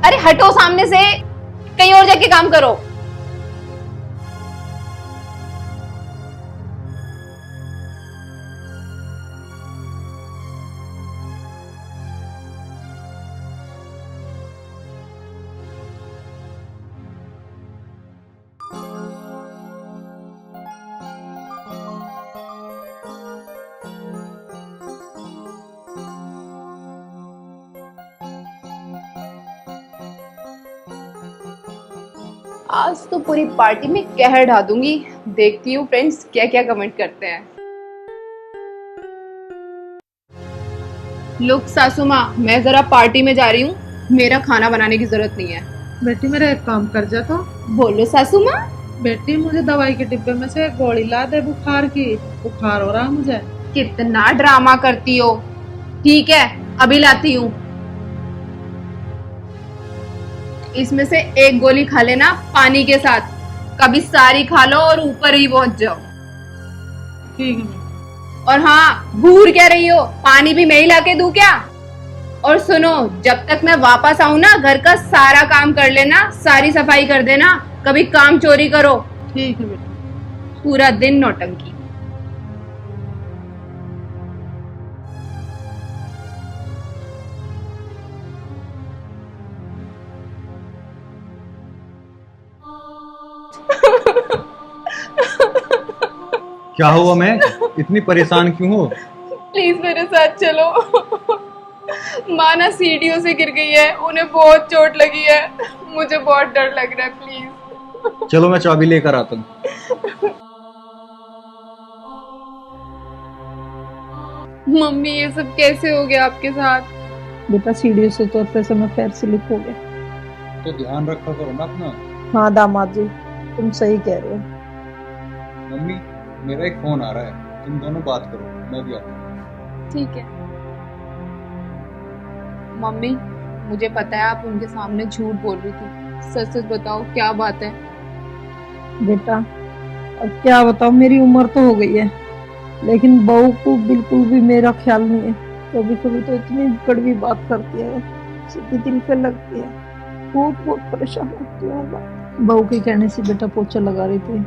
[SPEAKER 4] अरे हटो सामने से, कहीं और जाके काम करो। आज तो पूरी पार्टी में कहर ढा दूंगी। देखती हूँ फ्रेंड्स क्या क्या कमेंट करते हैं। लुक सासू माँ, मैं जरा पार्टी में जा रही हूँ, मेरा खाना बनाने की जरूरत नहीं है।
[SPEAKER 13] बेटी मेरा एक काम कर जा तो।
[SPEAKER 4] बोलो सासू माँ।
[SPEAKER 13] बेटी मुझे दवाई के डिब्बे में से एक गोली ला दे बुखार की, बुखार हो रहा है मुझे।
[SPEAKER 4] कितना ड्रामा करती हो। ठीक है अभी लाती हूँ। इसमें से एक गोली खा लेना पानी के साथ, कभी सारी खा लो और ऊपर ही पहुंच जाओ।
[SPEAKER 13] ठीक है।
[SPEAKER 4] और हाँ, घूर क्या रही हो, पानी भी मैं ही लाके दूं क्या? और सुनो, जब तक मैं वापस आऊं ना, घर का सारा काम कर लेना, सारी सफाई कर देना, कभी काम चोरी करो।
[SPEAKER 13] ठीक है बेटा।
[SPEAKER 4] पूरा दिन नौटंकी।
[SPEAKER 12] क्या हुआ मैं, इतनी परेशान क्यों हो?
[SPEAKER 4] प्लीज मेरे साथ चलो। माँ ना सीढ़ियों से गिर गई है, उन्हें बहुत चोट लगी है, मुझे बहुत डर लग रहा है, प्लीज।
[SPEAKER 12] चलो मैं चाबी लेकर आता हूँ।
[SPEAKER 4] मम्मी ये सब कैसे हो गया आपके साथ?
[SPEAKER 13] बेटा सीढ़ियों से उतरते समय पैर स्लिप हो गया।
[SPEAKER 12] तो ध्यान रखा करो ना अपना।
[SPEAKER 13] हाँ दामाद जी, तुम सही कह रहे हो।
[SPEAKER 12] मम्मी मेरा एक फोन आ रहा है, तुम दोनों बात करो, मैं भी आता हूँ।
[SPEAKER 4] ठीक है। मम्मी मुझे पता है आप उनके सामने झूठ बोल रही थी, सच सच बताओ क्या बात है?
[SPEAKER 13] बेटा अब क्या बताओ, मेरी उम्र तो हो गई है, लेकिन बहू को बिल्कुल भी मेरा ख्याल नहीं है। कभी कभी तो इतनी कड़वी बात करती है, सीधी दिल पे लगती है, बहुत परेशान होती हूँ। बहू के कहने से बेटा पोछा लगा रही थी,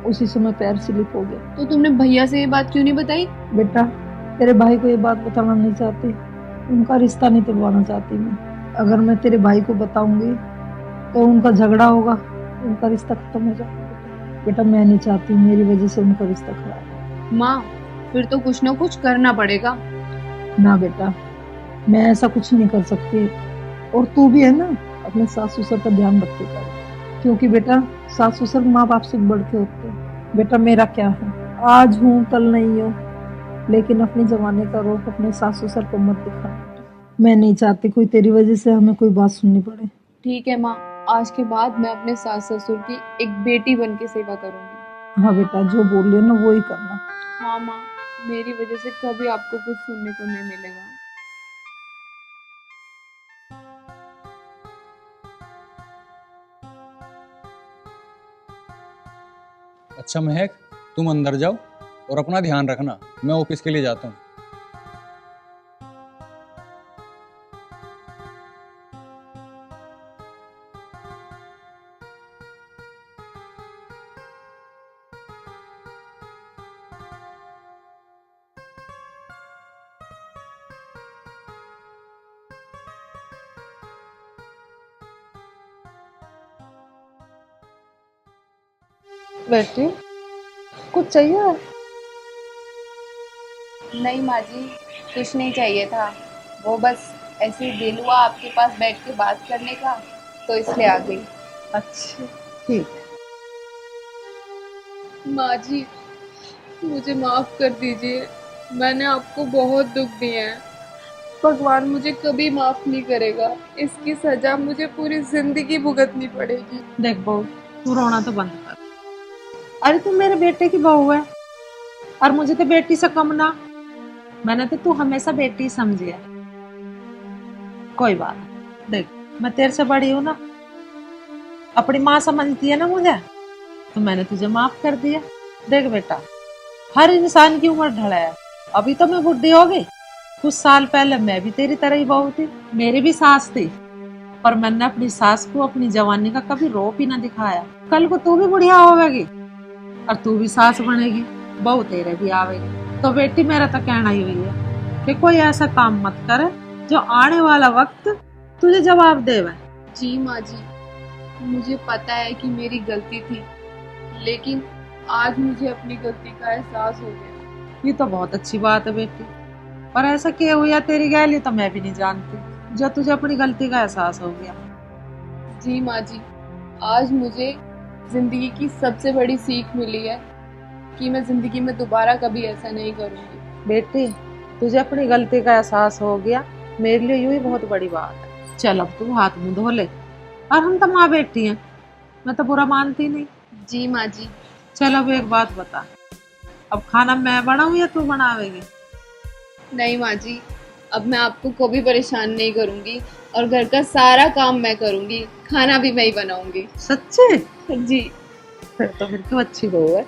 [SPEAKER 13] उसी समय पैर स्लिप हो गया।
[SPEAKER 4] तो तुमने भैया से ये बात क्यों नहीं बताई?
[SPEAKER 13] बेटा तेरे भाई को ये बात बताना नहीं चाहती, उनका रिश्ता नहीं तुड़वाना चाहती मैं। अगर मैं तेरे भाई को बताऊंगी तो उनका झगड़ा होगा, उनका रिश्ता खत्म हो जाएगा। बेटा मैं नहीं चाहती मेरी वजह से उनका रिश्ता खराब।
[SPEAKER 4] माँ फिर तो कुछ ना कुछ करना पड़ेगा।
[SPEAKER 13] ना बेटा मैं ऐसा कुछ नहीं कर सकती, और तू भी है ना, अपने सास ससुर का ध्यान रखेगा, क्योंकि बेटा सास ससुर माँ बाप से बढ़ के होते हैं। बेटा मेरा क्या है, आज हूँ कल नहीं हूँ, लेकिन अपने जमाने का रोग अपने सास ससुर को मत दिखा। मैं नहीं चाहती कोई तेरी वजह से हमें कोई बात सुननी पड़े।
[SPEAKER 4] ठीक है माँ, आज के बाद मैं अपने सास ससुर की एक बेटी बन के सेवा करूंगी।
[SPEAKER 13] हाँ बेटा जो बोल रही हो ना वो ही करना।
[SPEAKER 4] हाँ माँ, मेरी वजह से कभी आपको कुछ सुनने को नहीं मिलेगा।
[SPEAKER 12] अच्छा महक, तुम अंदर जाओ और अपना ध्यान रखना, मैं ऑफिस के लिए जाता हूँ।
[SPEAKER 13] बेटी कुछ चाहिए?
[SPEAKER 4] नहीं माँ जी, कुछ नहीं चाहिए था, वो बस ऐसे ही दिल हुआ आपके पास बैठ के बात करने का, तो इसलिए आ गई।
[SPEAKER 13] अच्छा ठीक।
[SPEAKER 1] माँ जी मुझे माफ कर दीजिए, मैंने आपको बहुत दुख दिया है। भगवान मुझे कभी माफ नहीं करेगा। इसकी सजा मुझे पूरी जिंदगी भुगतनी पड़ेगी।
[SPEAKER 10] देख बहू, तू रोना तो बंद कर। अरे तू मेरे बेटे की बहू है और मुझे तो बेटी से कम ना। मैंने तो तू हमेशा बेटी समझी है। कोई बात नहीं। देख, मैं तेरे से बड़ी हूँ ना, अपनी माँ समझती है ना मुझे, तो मैंने तुझे माफ कर दिया। देख बेटा, हर इंसान की उम्र ढला है। अभी तो मैं बुढ़ी हो गई, कुछ साल पहले मैं भी तेरी तरह ही बहू थी, मेरी भी सास थी, पर मैंने अपनी सास को अपनी जवानी का कभी रोप ही ना दिखाया। कल को तू भी बुढ़िया होगी और तू भी सास बनेगी, बहू तेरे भी आवेगी। तो बेटी, मेरा तो कहना ही हुई है कि कोई ऐसा काम मत करे जो आने वाला वक्त तुझे जवाब देवे।
[SPEAKER 1] जी माँ जी, मुझे पता है कि मेरी गलती थी, लेकिन आज मुझे अपनी गलती का एहसास हो गया।
[SPEAKER 10] ये तो बहुत अच्छी बात है बेटी, पर ऐसा क्या हुआ तेरी गैली तो मैं भी नहीं जानती जो तुझे अपनी गलती का एहसास हो गया।
[SPEAKER 1] जी माँ जी, आज मुझे जिंदगी की सबसे बड़ी सीख मिली है कि मैं जिंदगी में दोबारा कभी ऐसा नहीं करूँगी।
[SPEAKER 10] बेटी, तुझे अपनी गलती का एहसास हो गया, मेरे लिए यूं ही बहुत बड़ी बात है। चल अब तू हाथ मुंह धो ले, और हम तो माँ बेटी हैं, मैं तो बुरा मानती नहीं।
[SPEAKER 1] जी माँ जी।
[SPEAKER 10] चल अब एक बात बता, अब खाना मैं बनाऊं या तू बनावेगी?
[SPEAKER 1] नहीं माँ जी, अब मैं आपको कभी परेशान नहीं करूँगी और घर का सारा काम मैं करूँगी, खाना भी मैं ही बनाऊंगी।
[SPEAKER 10] सच्चे?
[SPEAKER 1] जी।
[SPEAKER 10] फिर तो अच्छी बहू है।